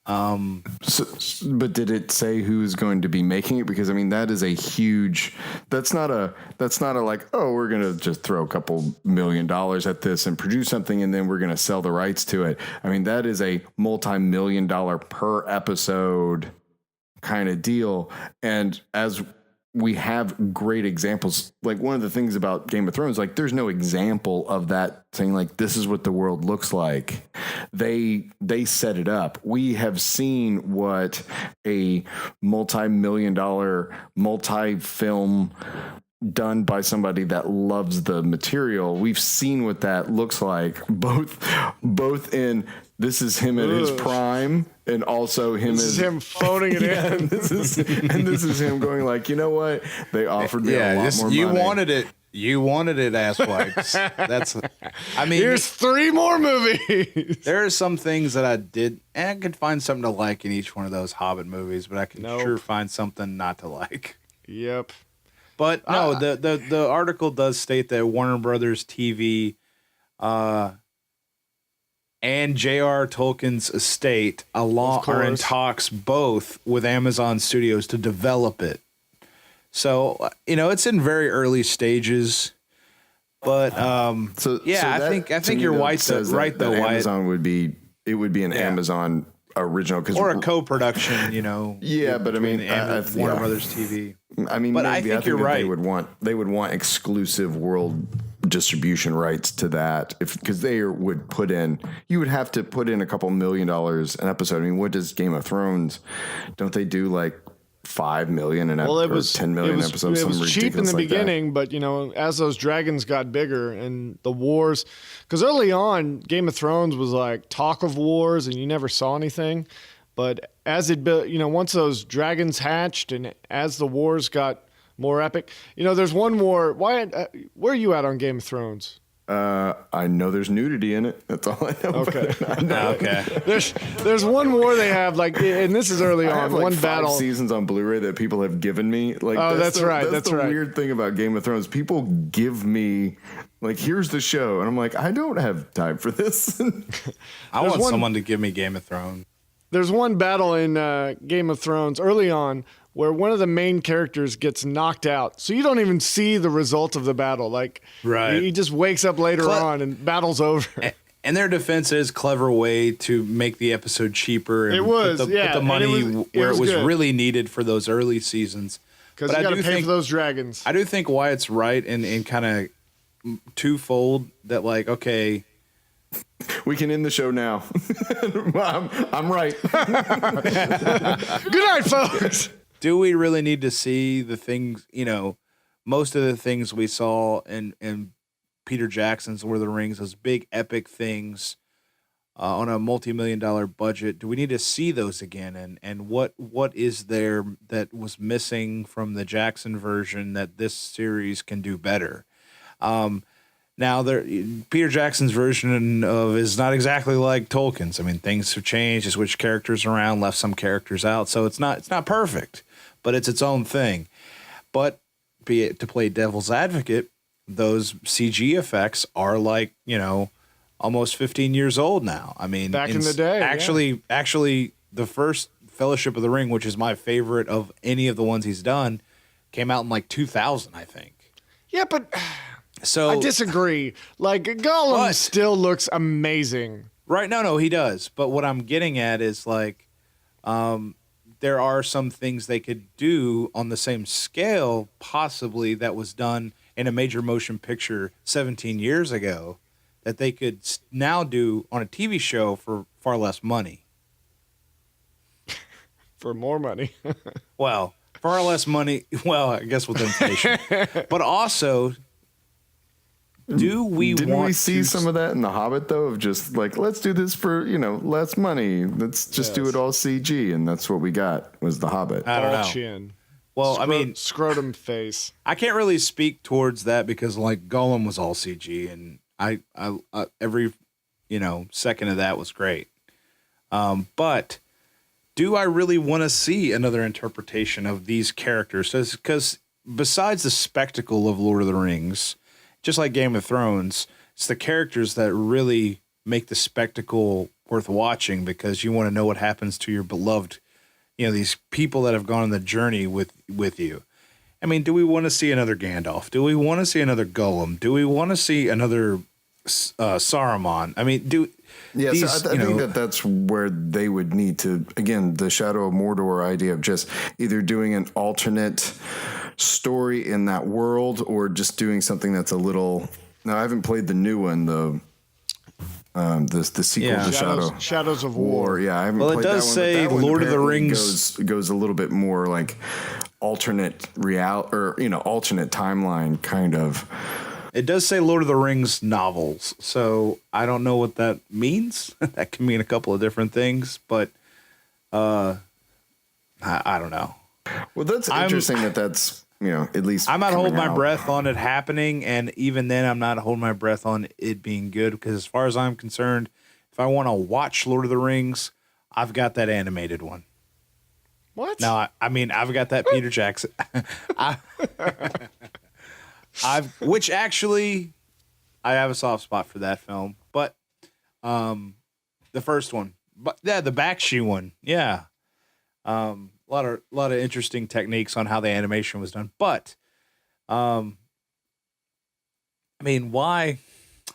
But did it say who's going to be making it? Because I mean, that is a huge. That's not a like, oh, we're going to just throw a couple $1 million at this and produce something, and then we're going to sell the rights to it. I mean, that is a multi-million-dollar per episode kind of deal. And as we have great examples, like one of the things about Game of Thrones, like there's no example of that saying like, this is what the world looks like. They set it up. We have seen what a multi-million-dollar multi-film done by somebody that loves the material. We've seen what that looks like, both in this is him at his prime, and also This is him phoning it in. This is him going like, you know what? They offered me a lot more money. You wanted it. You wanted it, asswipes. I mean, here's 3 more movies. There are some things that I could find something to like in each one of those Hobbit movies, but I can sure find something not to like. Yep. But no, the article does state that Warner Brothers TV and J.R. Tolkien's estate are in talks both with Amazon Studios to develop it. So, it's in very early stages. But I think you're right though. Amazon would be an Amazon original or a co-production, Yeah, but I mean, Warner Brothers TV. I mean, but maybe, I think you're right. They would want exclusive world distribution rights to that, because you would have to put in a couple $1 million an episode. I mean, what does Game of Thrones? Don't they do like $5 million an episode, or $10 million episodes? It was cheap in the beginning, but as those dragons got bigger and the wars, because early on Game of Thrones was like talk of wars and you never saw anything, but as it built, once those dragons hatched and as the wars got more epic, there's one war. Where are you at on Game of Thrones? I know there's nudity in it. That's all I know. Okay. Okay. There's one war they have, and this is early on. I have like one 5 battle seasons on Blu-ray that people have given me. Like, that's right. That's the right. weird thing about Game of Thrones. People give me like, here's the show, and I'm like, I don't have time for this. I want someone to give me Game of Thrones. There's one battle in Game of Thrones early on where one of the main characters gets knocked out. So you don't even see the result of the battle. Like, he just wakes up later on and battle's over. And their defense is clever way to make the episode cheaper. And put the money where it was really needed for those early seasons. Because you got to pay for those dragons. I do think Wyatt's right in kind of twofold that, like, okay, we can end the show now. I'm right. Good night, folks. Do we really need to see the things, most of the things we saw in Peter Jackson's Lord of the Rings, those big epic things on a multi-million-dollar budget? Do we need to see those again? And what is there that was missing from the Jackson version that this series can do better? Now, Peter Jackson's version of is not exactly like Tolkien's. I mean, things have changed. He switched characters around, left some characters out, so it's not perfect, but it's its own thing. But to play devil's advocate, those CG effects are like, almost 15 years old now. I mean, back in the day, actually, the first Fellowship of the Ring, which is my favorite of any of the ones he's done, came out in like 2000, I think. Yeah, but. So I disagree. Like, Gollum still looks amazing. Right. No, he does. But what I'm getting at is, like, there are some things they could do on the same scale, possibly, that was done in a major motion picture 17 years ago that they could now do on a TV show for far less money. For more money. Well, far less money. Well, I guess with inflation. But also... Didn't we see some of that in The Hobbit, though, of just like, let's do this for, less money. Let's just do it all CG. And that's what we got was The Hobbit. I don't know. Chin. Well, scrotum face. I can't really speak towards that because, like, Gollum was all CG and I every, second of that was great. But do I really want to see another interpretation of these characters? Because besides the spectacle of Lord of the Rings, just like Game of Thrones, it's the characters that really make the spectacle worth watching because you want to know what happens to your beloved, these people that have gone on the journey with you. I mean, do we want to see another Gandalf? Do we want to see another Gollum? Do we want to see another Saruman? I mean, I think that's where they would need to, again, the Shadow of Mordor idea of just either doing an alternate story in that world or just doing something that's a little. Now, I haven't played the new one, the sequel to Shadows of War. Yeah, I haven't played played that one. Well, it does say Lord of the Rings goes a little bit more like alternate alternate timeline kind of. It does say Lord of the Rings novels, so I don't know what that means. That can mean a couple of different things, but I don't know. Well, that's interesting that's, at least I'm not holding my breath on it happening, and even then I'm not holding my breath on it being good, because as far as I'm concerned, if I want to watch Lord of the Rings, I've got that animated one. What? No, I've got that Peter Jackson. Which actually, I have a soft spot for that film, but the first one, but yeah, the Bakshi one, yeah, a lot of interesting techniques on how the animation was done, but why?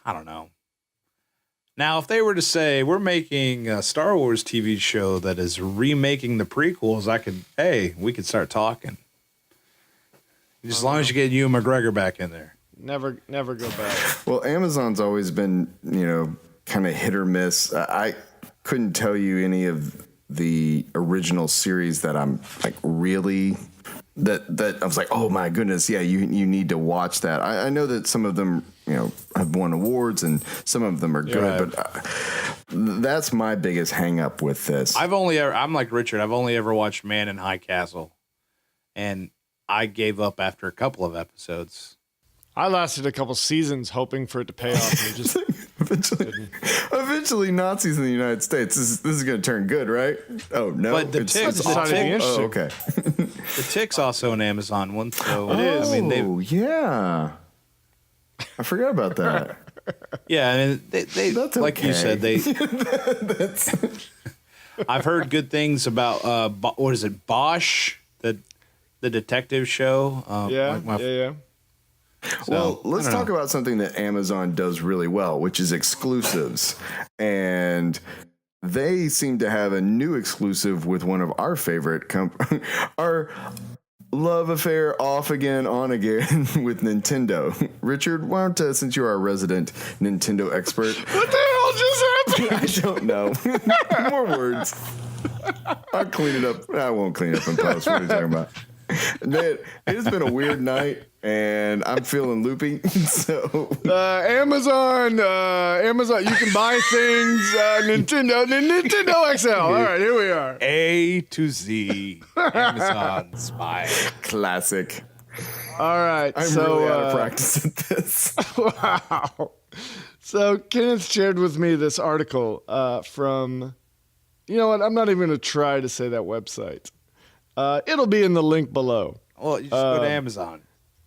I don't know. Now, if they were to say we're making a Star Wars TV show that is remaking the prequels, we could start talking. As long as you get Ewan McGregor back in there. Never go back. Well, Amazon's always been, kind of hit or miss. I couldn't tell you any of the original series that I'm like really that I was like, oh my goodness, yeah, you need to watch that. I know that some of them, have won awards and some of them are good, but that's my biggest hang up with this. I'm like Richard. I've only ever watched Man in High Castle, and I gave up after a couple of episodes. I lasted a couple seasons hoping for it to pay off. And just eventually, Nazis in the United States. This is going to turn good, right? Oh no! But the Tick's Oh, okay. The Tick's also an Amazon one, so it is. Oh yeah, I forgot about that. Yeah, they That's like okay. you said, I've heard good things about what is it, Bosch, the detective show. Yeah. Well, let's talk about something that Amazon does really well, which is exclusives. And they seem to have a new exclusive with one of our favorite our love affair, off again, on again with Nintendo. Richard, why don't, since you're our resident Nintendo expert. What the hell just happened? I don't know. More words. I'll clean it up. I won't clean it up in post. What are you talking about? Man, it has been a weird night, and I'm feeling loopy. So Amazon, you can buy things. Nintendo XL. All right, here we are. A to Z. Amazon Spy. Classic. All right, I'm so really out of practice at this. Wow. So Kenneth shared with me this article from. You know what? I'm not even going to try to say that website. It'll be in the link below. Well, you just go to Amazon.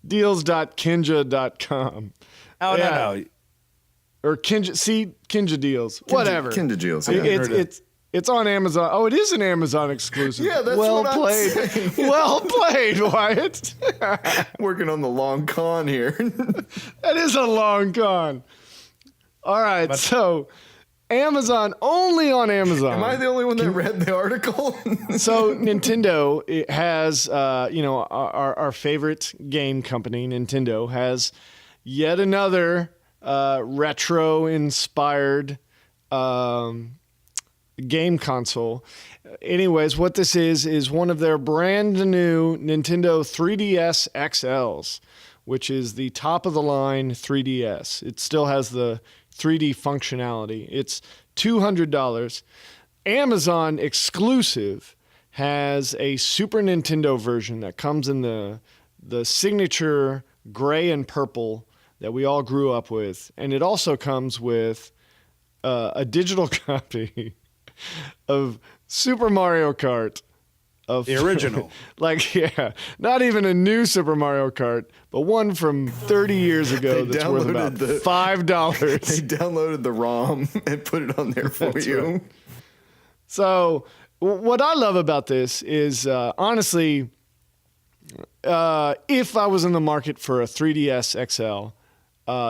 Deals.kinja.com. Oh, yeah. No. Or Kinja Deals. Whatever. Kinja Deals, yeah. It's on Amazon. Oh, it is an Amazon exclusive. Yeah, that's well what played. I'm saying. Well played, Wyatt. Working on the long con here. That is a long con. All right, so Amazon, only on Amazon. Am I the only one that read the article? So Nintendo, it has, our favorite game company, Nintendo, has yet another retro-inspired game console. Anyways, what this is one of their brand new Nintendo 3DS XLs, which is the top-of-the-line 3DS. It still has the 3D functionality. It's $200. Amazon exclusive has a Super Nintendo version that comes in the signature gray and purple that we all grew up with, and it also comes with a digital copy of Super Mario Kart. Of the original. Not even a new Super Mario Kart, but one from 30 years ago that's worth about $5. They downloaded the ROM and put it on there for you. Right. So what I love about this is, honestly, if I was in the market for a 3DS XL,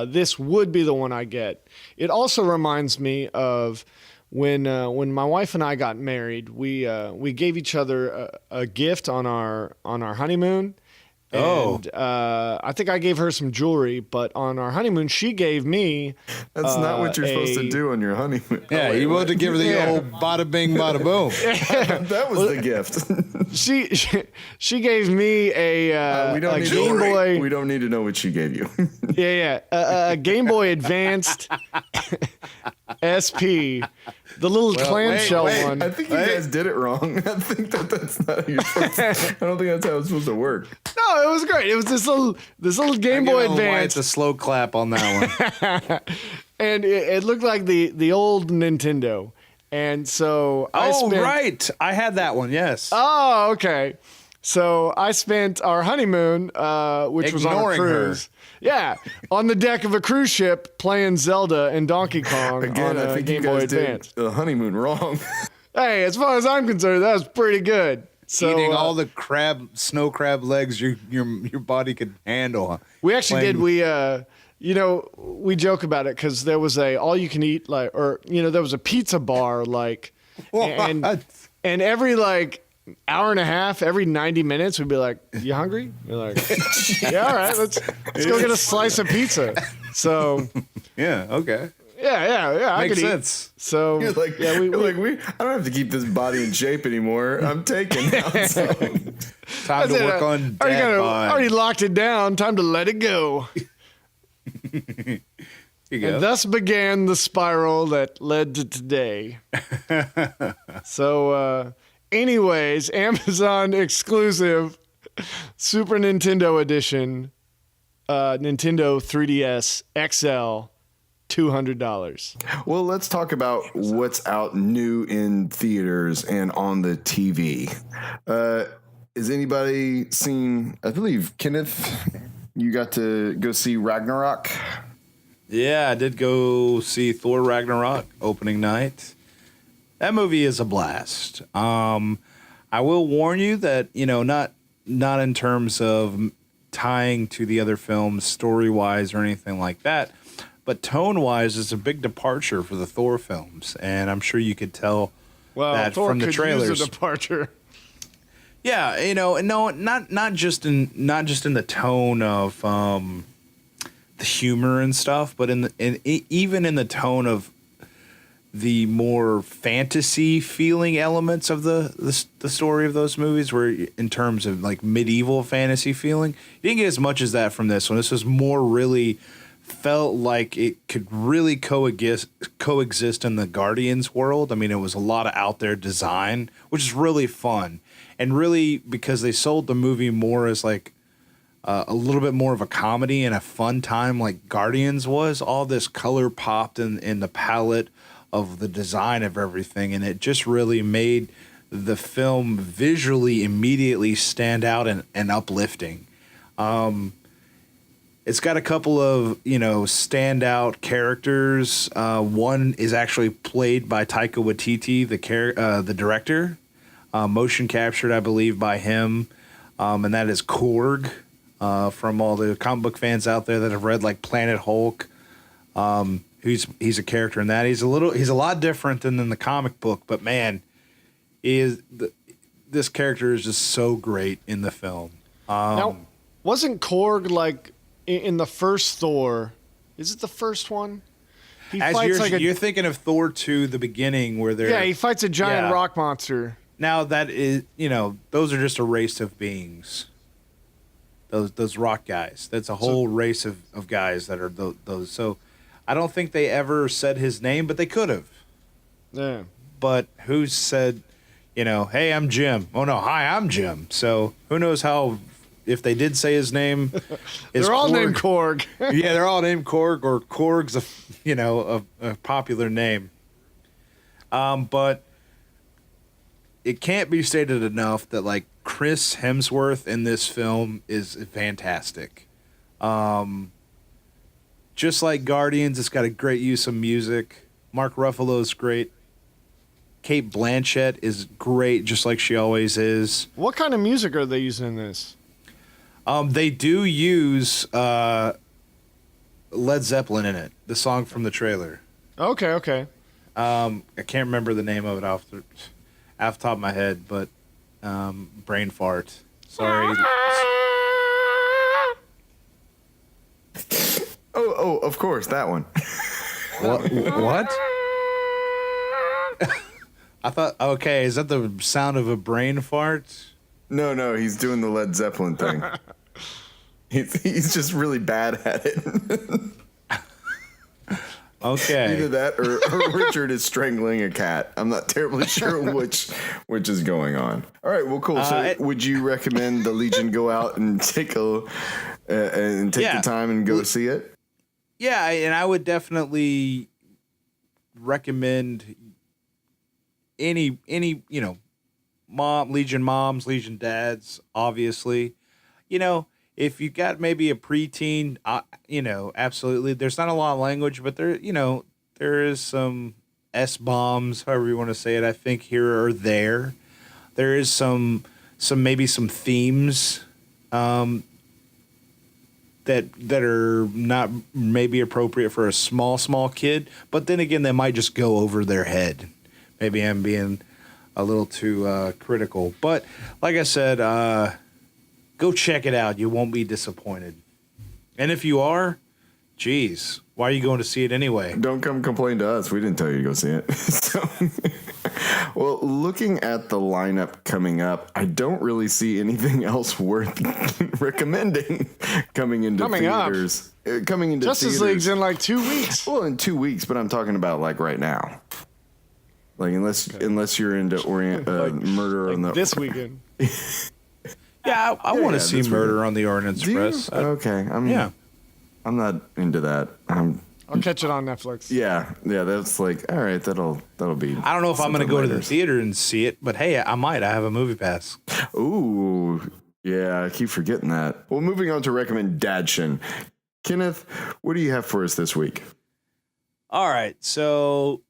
this would be the one I get. It also reminds me of when my wife and I got married, we gave each other a gift on our honeymoon. And, I think I gave her some jewelry, but on our honeymoon, she gave me. That's not what you're supposed to do on your honeymoon. Yeah, you wanted to give her the old bada bing, bada boom. That was the gift. she gave me a we don't need Game Boy. We don't need to know what she gave you. A Game Boy Advanced SP, the little clamshell one. I think you guys did it wrong. I think that's not how you're supposed to, I don't think that's how it's supposed to work. No, it was great. It was this little Game Boy Why Advance. it's a slow clap on that one. And it looked like the old Nintendo. And so right. I had that one, yes. Oh, okay. So I spent our honeymoon, which was on a Ignoring cruise. her. Yeah, on the deck of a cruise ship playing Zelda and Donkey Kong Again, on I a think Game you Boy guys did Advance. the honeymoon wrong. Hey, as far as I'm concerned, that was pretty good. So, Eating all the snow crab legs your body could handle. we actually did. We we joke about it because there was a all you can eat there was a pizza bar and every hour and a half, every 90 minutes, we'd be like, "You hungry?" We're like, "Yeah, all right, let's go get a slice of pizza." So Yeah, okay. yeah, I Makes could eat. sense. So You're like, yeah, I don't have to keep this body in shape anymore. I'm taken now. So. Time to work on dad bod. already locked it down. Time to let it go. Here you go. And thus began the spiral that led to today. So, anyways, Amazon exclusive Super Nintendo Edition, Nintendo 3DS XL, $200. Well, let's talk about what's out new in theaters and on the TV. Has anybody seen, I believe, Kenneth, you got to go see Ragnarok? Yeah, I did go see Thor Ragnarok opening night. That movie is a blast. I will warn you that, not in terms of tying to the other films story-wise or anything like that, but tone-wise, it's a big departure for the Thor films, and I'm sure you could tell that Thor from the could trailers. use a departure. Yeah, not just in the tone of the humor and stuff, but even in the tone of the more fantasy feeling elements of the story of those movies, where in terms of medieval fantasy feeling, you didn't get as much as that from this one. This was more really felt like it could really coexist in the Guardians world. I mean, it was a lot of out there design, which is really fun. And really, because they sold the movie more as a little bit more of a comedy and a fun time like Guardians was, all this color popped in the palette of the design of everything. And it just really made the film visually immediately stand out and uplifting. It's got a couple of, standout characters. One is actually played by Taika Waititi, the director. Motion captured, I believe, by him, and that is Korg. From all the comic book fans out there that have read Planet Hulk, he's a character in that. He's a lot different than in the comic book, but man, this character is just so great in the film. Now, wasn't Korg in the first Thor? Is it the first one? He fights you're thinking of Thor 2, the beginning, where he fights a giant rock monster. Now that is, those are just a race of beings. Those rock guys. That's a whole race of guys that are those. So I don't think they ever said his name, but they could have. Yeah. But who said, hey, I'm Jim. Oh, no, hi, I'm Jim. So who knows if they did say his name. They're all named Korg. Yeah, they're all named Korg, or Korg's a popular name. But it can't be stated enough that Chris Hemsworth in this film is fantastic. Just like Guardians, it's got a great use of music. Mark Ruffalo's great. Kate Blanchett is great, just like she always is. What kind of music are they using in this? They do use Led Zeppelin in it, the song from the trailer. Okay. I can't remember the name of it off the top of my head, but brain fart. Sorry. Oh, of course, that one. What? I thought, okay, is that the sound of a brain fart? No, he's doing the Led Zeppelin thing. He's just really bad at it. Okay. Either that or Richard is strangling a cat. I'm not terribly sure which is going on. All right, well, cool. So would you recommend the Legion go out and take the time and go see it? Yeah, and I would definitely recommend any Legion moms, Legion dads, obviously. If you got maybe a preteen, absolutely. There's not a lot of language, but there is some S-bombs, however you want to say it, I think here or there. There is some themes that are not maybe appropriate for a small kid, but then again, they might just go over their head. Maybe I'm being a little too critical. But like I said, go check it out. You won't be disappointed. And if you are, geez, why are you going to see it anyway? Don't come complain to us. We didn't tell you to go see it. Well, looking at the lineup coming up, I don't really see anything else worth recommending coming into theaters. Coming into Justice theaters. League's in like 2 weeks. Well, in 2 weeks, but I'm talking about like right now. Like unless you're into murder on the this weekend. Yeah, I want to see Murder on the Orient Express. Okay, I'm not into that. I'll catch it on Netflix. Yeah, that's like, all right, that'll be. I don't know if I'm going to go to the theater and see it, but hey, I might. I have a movie pass. Ooh, yeah, I keep forgetting that. Well, moving on to RecomenDADtion. Kenneth, what do you have for us this week? All right, so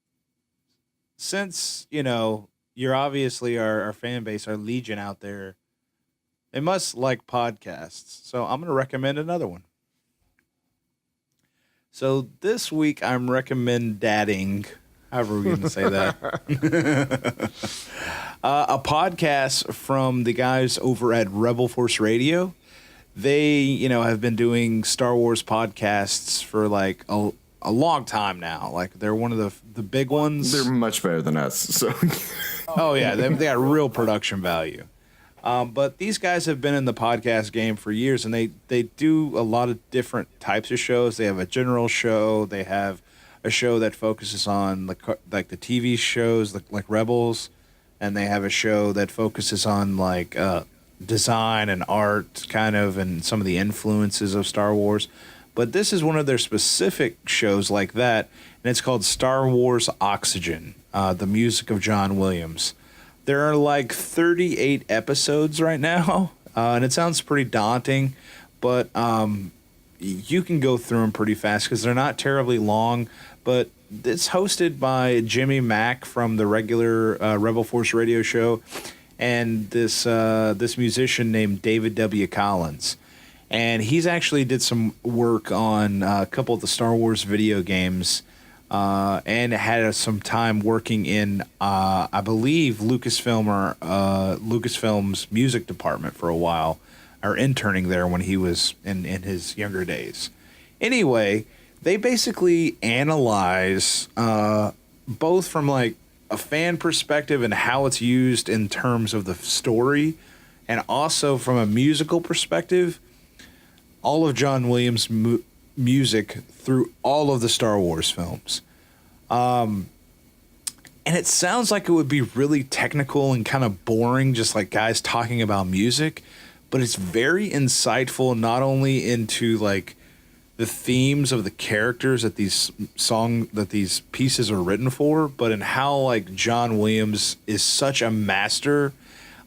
since, you're obviously our fan base, our Legion out there, they must like podcasts. So I'm going to recommend another one. So this week I'm recommending, however we're going to say that, a podcast from the guys over at Rebel Force Radio. They, have been doing Star Wars podcasts for like a long time now. Like they're one of the big ones. They're much better than us. So. Oh yeah, they got real production value. But these guys have been in the podcast game for years, and they do a lot of different types of shows. They have a general show. They have a show that focuses on like the TV shows, like Rebels, and they have a show that focuses on like design and art, kind of, and some of the influences of Star Wars. But this is one of their specific shows like that, and it's called Star Wars Oxygen, the music of John Williams. There are like 38 episodes right now, and it sounds pretty daunting, but you can go through them pretty fast because they're not terribly long. But it's hosted by Jimmy Mack from the regular Rebel Force Radio show, and this musician named David W. Collins. And he's actually did some work on a couple of the Star Wars video games. And had some time working in, I believe, Lucasfilm's music department for a while, or interning there when he was in his younger days. Anyway, they basically analyze both from like a fan perspective and how it's used in terms of the story, and also from a musical perspective, all of John Williams' music through all of the Star Wars films. And it sounds like it would be really technical and kind of boring, just like guys talking about music, but it's very insightful, not only into like the themes of the characters that these pieces are written for, but in how like John Williams is such a master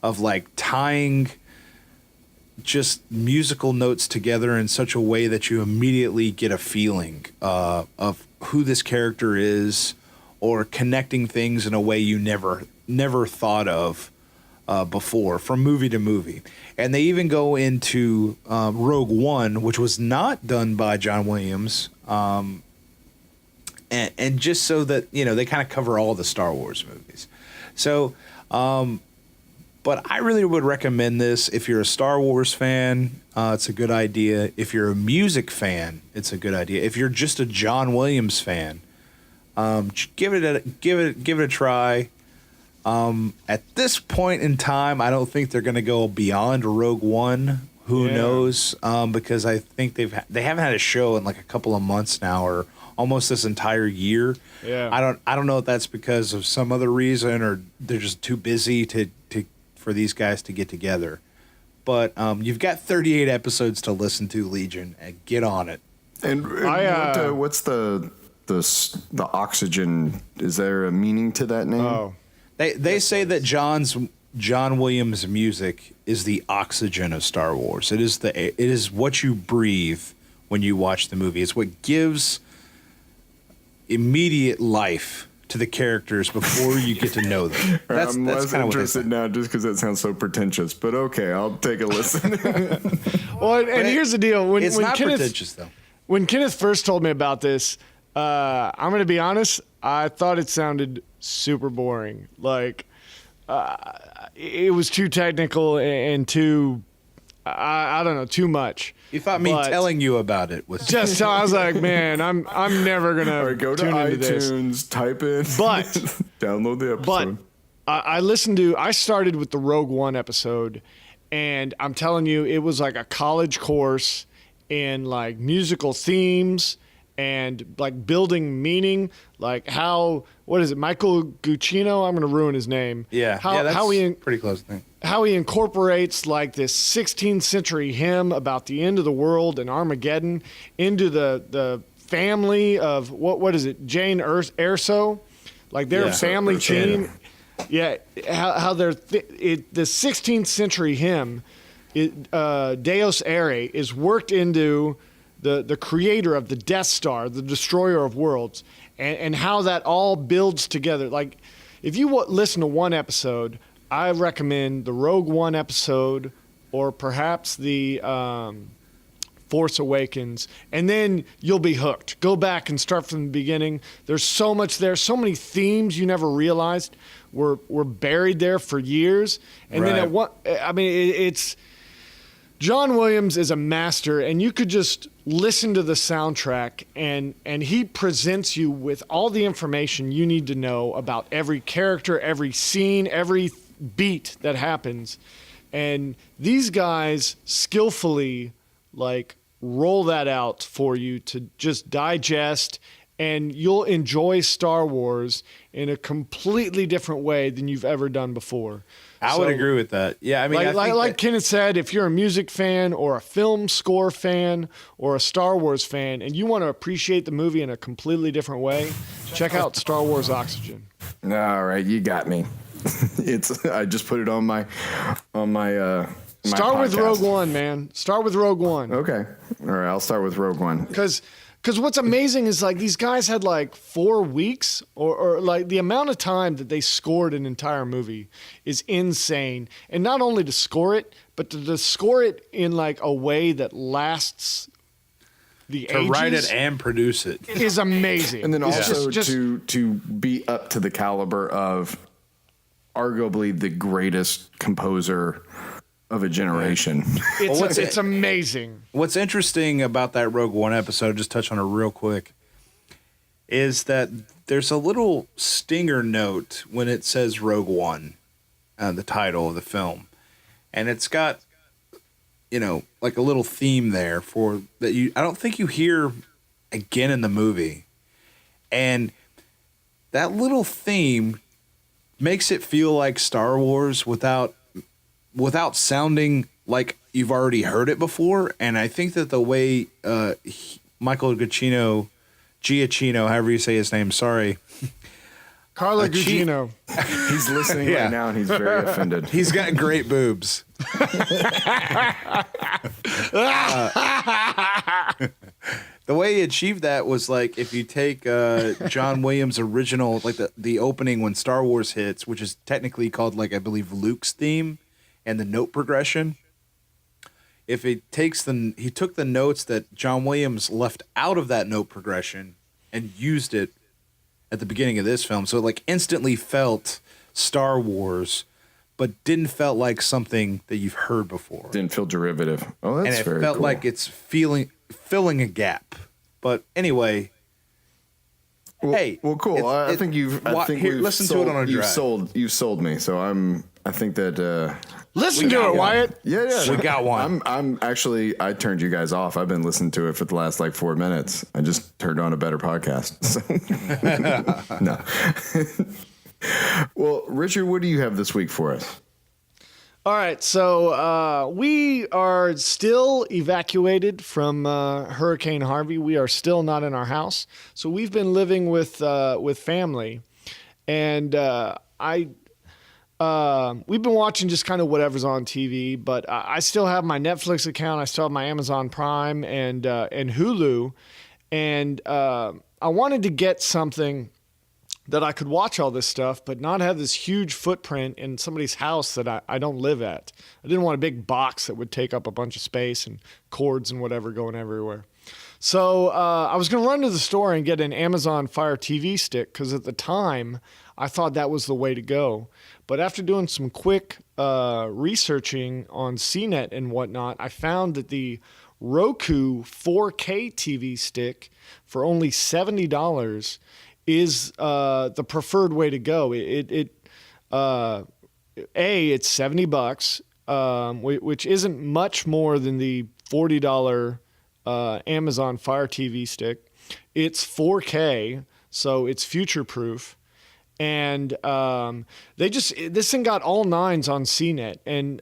of like tying just musical notes together in such a way that you immediately get a feeling of who this character is, or connecting things in a way you never thought of before, from movie to movie. And they even go into Rogue One, which was not done by John Williams, and just so that they kind of cover all the Star Wars movies. So but I really would recommend this. If you're a Star Wars fan, it's a good idea. If you're a music fan, it's a good idea. If you're just a John Williams fan, give it a try. At this point in time, I don't think they're going to go beyond Rogue One. Who knows? Because I think they haven't had a show in like a couple of months now, or almost this entire year. Yeah. I don't know if that's because of some other reason, or they're just too busy for these guys to get together. But you've got 38 episodes to listen to, Legion, and get on it. And what's the oxygen? Is there a meaning to that name? Oh, They say that John Williams' music is the oxygen of Star Wars. It is what you breathe when you watch the movie. It's what gives immediate life to the characters before you get to know them. That's I'm less kind of interested now just because that sounds so pretentious. But okay, I'll take a listen. well, and here's the deal: it's not pretentious though. When Kenneth first told me about this, I'm going to be honest. I thought it sounded super boring. Like it was too technical and too, I don't know, too much. You thought me telling you about it was just? I was like, man, I'm never gonna go to tune into iTunes, this. type in, but download the episode. But I started with the Rogue One episode, and I'm telling you, it was like a college course in like musical themes and like building meaning, like what is it, Michael Giacchino? I'm going to ruin his name. Yeah, that's pretty close thing. How he incorporates like this 16th century hymn about the end of the world and Armageddon into the family of what is it, Jane Erso, like their family chain. Yeah, how they're the 16th century hymn, Deus Irae, is worked into the creator of the Death Star, the destroyer of worlds, and how that all builds together. Like, if you listen to one episode, I recommend the Rogue One episode, or perhaps the Force Awakens, and then you'll be hooked. Go back and start from the beginning. There's so much there, so many themes you never realized were buried there for years. And then it's John Williams is a master, and you could just listen to the soundtrack, and he presents you with all the information you need to know about every character, every scene, every beat that happens. And these guys skillfully like roll that out for you to just digest, and you'll enjoy Star Wars in a completely different way than you've ever done before. I would agree with that. Yeah, I mean, like Kenneth said, if you're a music fan or a film score fan or a Star Wars fan, and you want to appreciate the movie in a completely different way, check out Star Wars Oxygen. All right, you got me. I just put it on my Start with Rogue One, man. Start with Rogue One. Okay. All right, I'll start with Rogue One. Because what's amazing is like these guys had like 4 weeks or like the amount of time that they scored an entire movie is insane. And not only to score it, but to score it in like a way that lasts the ages. To write it and produce it is amazing. And then also to be up to the caliber of arguably the greatest composer of a generation. It's amazing. What's interesting about that Rogue One episode, just touch on it real quick, is that there's a little stinger note when it says Rogue One, the title of the film. And it's got, like a little theme there for that I don't think you hear again in the movie. And that little theme makes it feel like Star Wars without sounding like you've already heard it before. And I think that the way Michael Giacchino, however you say his name, sorry. Carla Gugino. He's listening right now, and he's very offended. He's got great boobs. The way he achieved that was like if you take John Williams' original, like the opening when Star Wars hits, which is technically called, like, I believe, Luke's theme, and the note progression. If he took the notes that John Williams left out of that note progression and used it at the beginning of this film, so it like instantly felt Star Wars, but didn't felt like something that you've heard before. Didn't feel derivative. Oh, that's very cool. And it felt like it's filling a gap. But anyway, Hey, well, cool. I think you've. I think here, we've listen sold, to it on a drive. You've sold me. So I think that. Listen to it, Wyatt. Yeah. We got one. I'm actually. I turned you guys off. I've been listening to it for the last 4 minutes. I just turned on a better podcast. So. No. Well, Richard, what do you have this week for us? All right, so we are still evacuated from Hurricane Harvey. We are still not in our house, so we've been living with family, and we've been watching just kind of whatever's on TV. But I still have my Netflix account, I still have my Amazon Prime and Hulu, and I wanted to get something that I could watch all this stuff, but not have this huge footprint in somebody's house that I don't live at. I didn't want a big box that would take up a bunch of space and cords and whatever going everywhere. So I was going to run to the store and get an Amazon Fire TV stick because at the time I thought that was the way to go. But after doing some quick researching on CNET and whatnot, I found that the Roku 4K TV stick for only $70 is the preferred way to go. It's $70, which isn't much more than the $40 Amazon Fire TV stick. It's 4K, so it's future proof. And this thing got all nines on CNET, and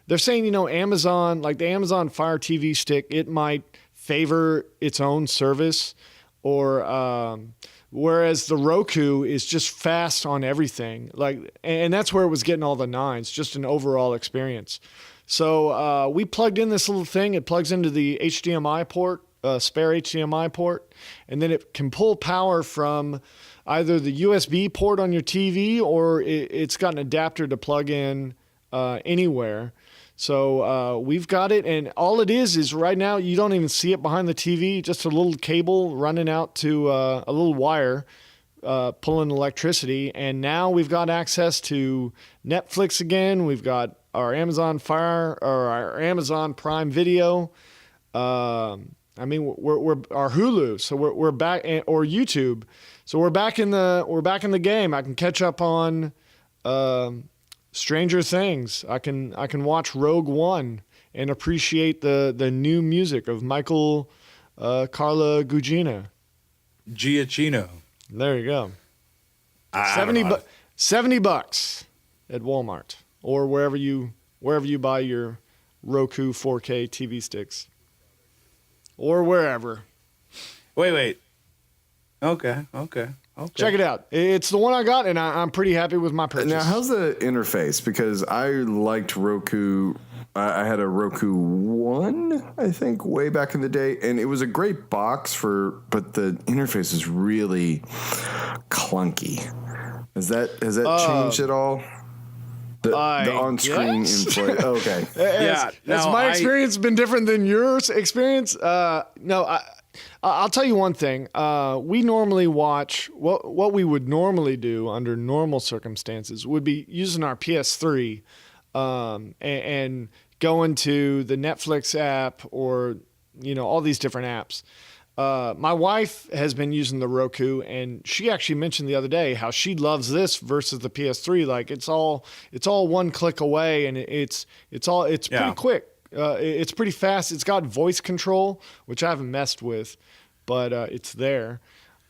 they're saying, Amazon, like the Amazon Fire TV stick, it might favor its own service, or whereas the Roku is just fast on everything. And that's where it was getting all the nines, just an overall experience. So we plugged in this little thing. It plugs into the HDMI port, spare HDMI port, and then it can pull power from either the USB port on your TV, or it's got an adapter to plug in anywhere. So we've got it, and all it is right now, you don't even see it behind the TV, just a little cable running out to a little wire pulling electricity. And now we've got access to Netflix again. We've got our Amazon Fire, or our Amazon Prime Video. We're our Hulu, so we're back, or YouTube. So we're back in the game. I can catch up on Stranger Things. I can watch Rogue One and appreciate the new music of Michael Carla Gugino. Giacchino. There you go. $70 at Walmart or wherever you buy your Roku 4K TV sticks, or wherever. Wait. Okay. Check it out. It's the one I got, and I'm pretty happy with my purchase. Now, how's the interface? Because I liked Roku. I had a Roku 1, I think, way back in the day, and it was a great box but the interface is really clunky. Has that changed at all? The on-screen input. Okay. Has my experience been different than your experience? No. I'll tell you one thing. We normally watch what we would normally do under normal circumstances would be using our PS3 and going to the Netflix app, or all these different apps. My wife has been using the Roku, and she actually mentioned the other day how she loves this versus the PS3. Like it's all one click away, and it's pretty quick. It's pretty fast. It's got voice control, which I haven't messed with, but it's there.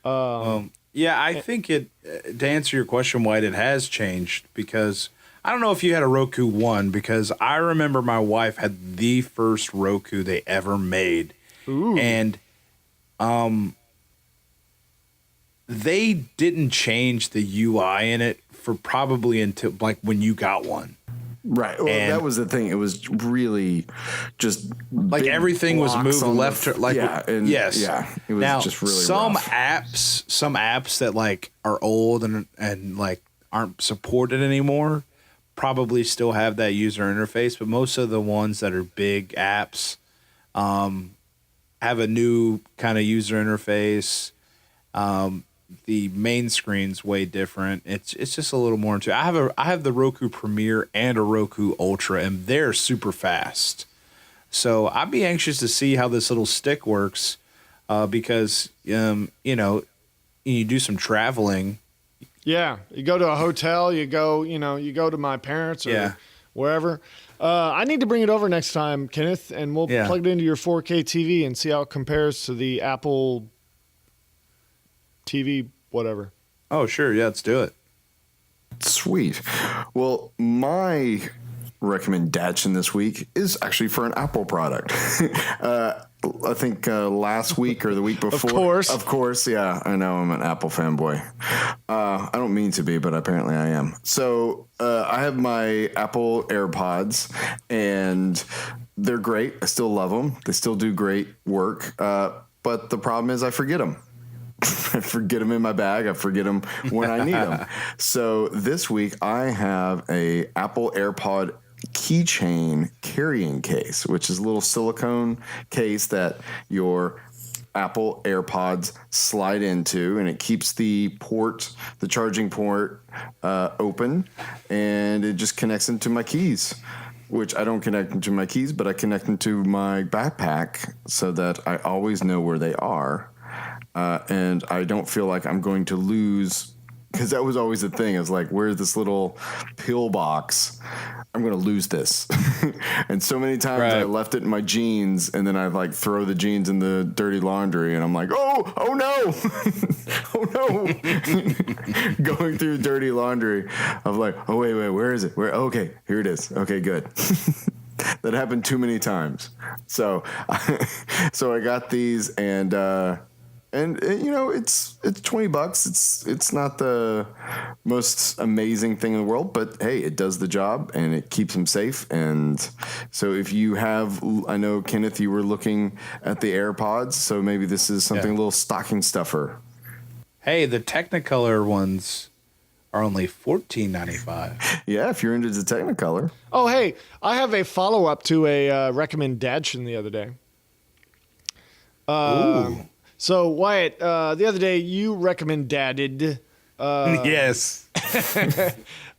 I think to answer your question, White, it has changed, because I don't know if you had a Roku 1, because I remember my wife had the first Roku they ever made. Ooh. And they didn't change the UI in it for probably until when you got one. Right. Well, that was the thing. It was really just everything was moved left to yes. Yeah. It was now, just really some rough. apps that are old and aren't supported anymore probably still have that user interface, but most of the ones that are big apps have a new kind of user interface. The main screen's way different. It's just a little more into it. I have the Roku Premier and a Roku Ultra, and they're super fast. So I'd be anxious to see how this little stick works, because you do some traveling. Yeah, you go to a hotel, you go to my parents or wherever. I need to bring it over next time, Kenneth, and we'll plug it into your 4K TV and see how it compares to the Apple TV, whatever. Oh, sure. Yeah, let's do it. Sweet. Well, my recommendation this week is actually for an Apple product. I think last week or the week before. Of course. Yeah, I know I'm an Apple fanboy. I don't mean to be, but apparently I am. So I have my Apple AirPods, and they're great. I still love them. They still do great work. But the problem is I forget them. I forget them in my bag. I forget them when I need them. So this week I have a Apple AirPod KEYCHAIN carrying case, which is a little silicone case that your Apple AirPods slide into, and it keeps the charging port open, and it just connects into my keys, which I don't connect into my keys, but I connect into my backpack so that I always know where they are. And I don't feel like I'm going to lose, because that was always the thing. I was like, where's this little pill box? I'm going to lose this. And so many times I left it in my jeans, and then I like throw the jeans in the dirty laundry, and I'm like, oh no, oh no. Going through dirty laundry. I'm like, oh, wait, where is it? Okay, here it is. Okay, good. That happened too many times. So I got these, and you know, it's $20. It's not the most amazing thing in the world, but hey, it does the job and it keeps them safe. And so if you have, I know Kenneth, you were looking at the AirPods, so maybe this is something a little stocking stuffer. Hey, the Technicolor ones are only $14.95. Yeah, if you're into the Technicolor. Oh, hey, I have a follow-up to a RecomenDADtion the other day. Ooh. So, Wyatt, the other day you recommended yes,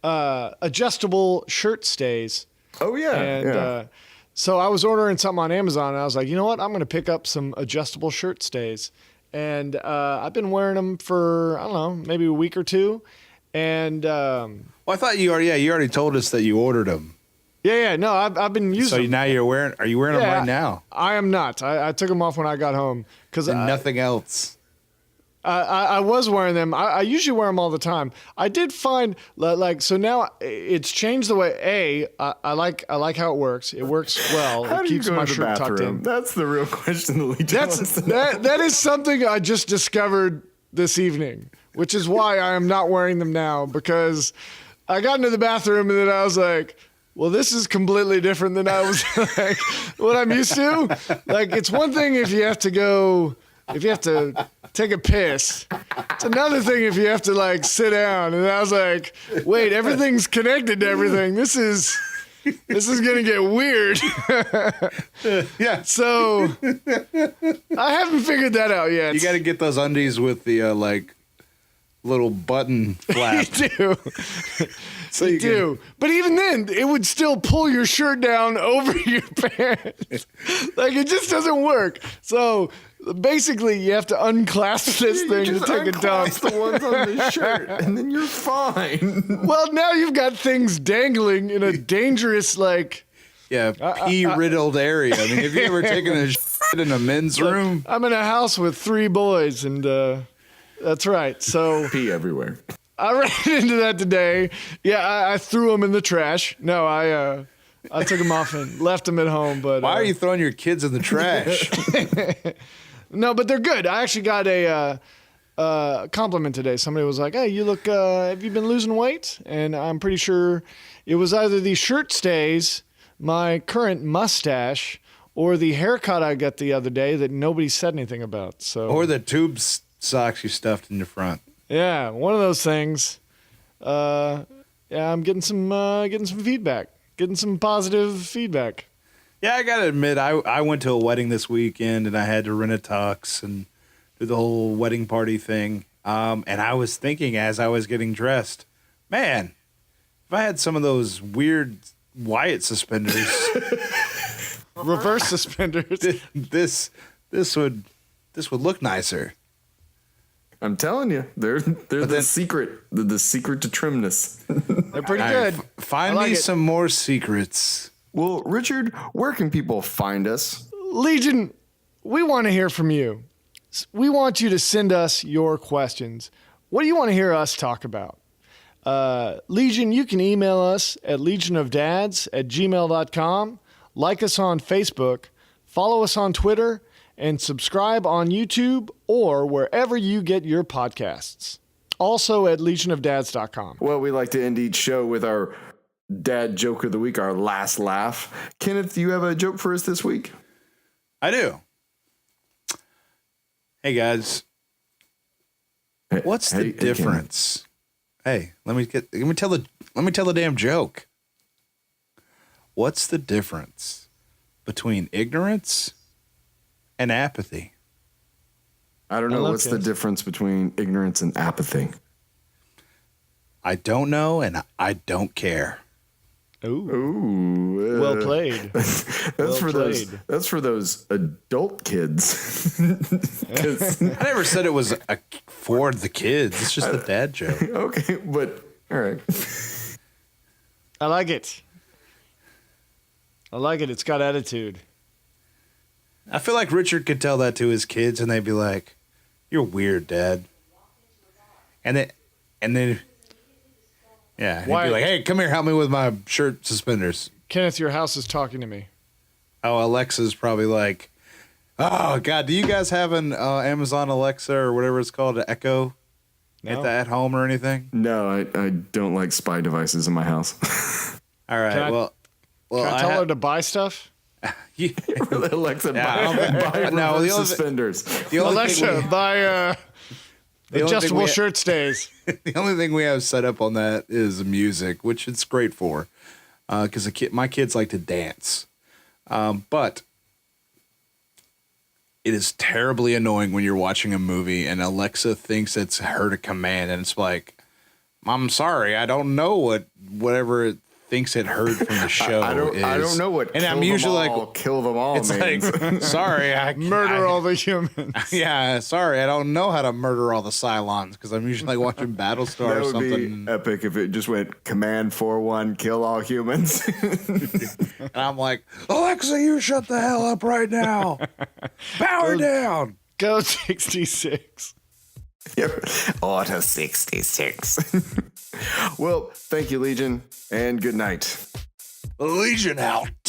adjustable shirt stays. Oh, yeah. And so I was ordering something on Amazon, and I was like, you know what? I'm going to pick up some adjustable shirt stays. And I've been wearing them for, I don't know, maybe a week or two. And well, I thought you already told us that you ordered them. Yeah. No, I've been using them. So now are you wearing them right now? I am not. I took them off when I got home. And nothing else. I was wearing them. I usually wear them all the time. I did find so now it's changed the way. I like how it works. It works well. How it do you keeps go my to the shirt tucked bathroom? in. That's the real question That is something I just discovered this evening, which is why I am not wearing them now, because I got into the bathroom and then I was like, well, this is completely different than I was like what I'm used to. Like, it's one thing if you have to take a piss. It's another thing if you have to like sit down. And I was like, wait, everything's connected to everything. This is gonna get weird. Yeah. So I haven't figured that out yet. You got to get those undies with the little button flap. You do. So you do. But even then, it would still pull your shirt down over your pants. Like, it just doesn't work. So basically, you have to unclasp this thing to take a dump. The ones on the shirt, and then you're fine. Well, now you've got things dangling in a dangerous, pee-riddled area. I mean, have you ever taken a shit in a men's room? I'm in a house with 3 boys, and that's right. So Pee everywhere. I ran into that today. Yeah, I threw them in the trash. No, I took them off and left them at home. But why are you throwing your kids in the trash? No, but they're good. I actually got a compliment today. Somebody was like, "Hey, you look. Have you been losing weight?" And I'm pretty sure it was either the shirt stays, my current mustache, or the haircut I got the other day that nobody said anything about. So, or the tube socks you stuffed in the front. Yeah, one of those things. Yeah, I'm getting some feedback, getting some positive feedback. Yeah, I gotta admit, I went to a wedding this weekend and I had to rent a tux and do the whole wedding party thing. And I was thinking as I was getting dressed, man, if I had some of those weird Wyatt suspenders, reverse suspenders, this would look nicer. I'm telling you, they're the secret. They're the secret to trimness. They're pretty good. Find like me it. some more secrets. Well, Richard, where can people find us? Legion, we want to hear from you. We want you to send us your questions. What do you want to hear us talk about? Legion, you can email us at legionofdads@gmail.com, like us on Facebook, follow us on Twitter, and subscribe on YouTube or wherever you get your podcasts. Also at legionofdads.com. Well, we like to end each show with our dad joke of the week, our last laugh. Kenneth, do you have a joke for us this week? I do. Hey guys, what's the difference? Hey, let me tell the damn joke. What's the difference between ignorance and apathy? I don't know. What's the difference between ignorance and apathy? I don't know, and I don't care. Ooh. Well played. That's for those adult kids. I never said it was for the kids. It's just a dad joke. Okay, but all right. I like it. It's got attitude. I feel like Richard could tell that to his kids, and they'd be like, "You're weird, Dad." And then, yeah, he'd be like, "Hey, come here, help me with my shirt suspenders." Kenneth, your house is talking to me. Oh, Alexa's probably like, "Oh God, do you guys have an Amazon Alexa or whatever it's called, an Echo, at home or anything?" No, I don't like spy devices in my house. All right, Can I tell her to buy stuff? Alexa, buy no, the suspenders. Alexa, buy adjustable shirt stays. The only thing we have set up on that is music, which it's great for, because my kids like to dance. But it is terribly annoying when you're watching a movie and Alexa thinks it's heard a command, and it's like, "I'm sorry, I don't know whatever it thinks it heard from the show I don't know what. And I'm usually like, kill them all. It's means. like, sorry, I Murder all the humans. Yeah, sorry, I don't know how to murder all the Cylons because I'm usually like watching Battlestar That or would something. be epic if it just went Command 4-1, kill all humans. And I'm like, Alexa, you shut the hell up right now. Power down. Go 66. Order 66. Well, thank you, Legion, and good night. Legion out.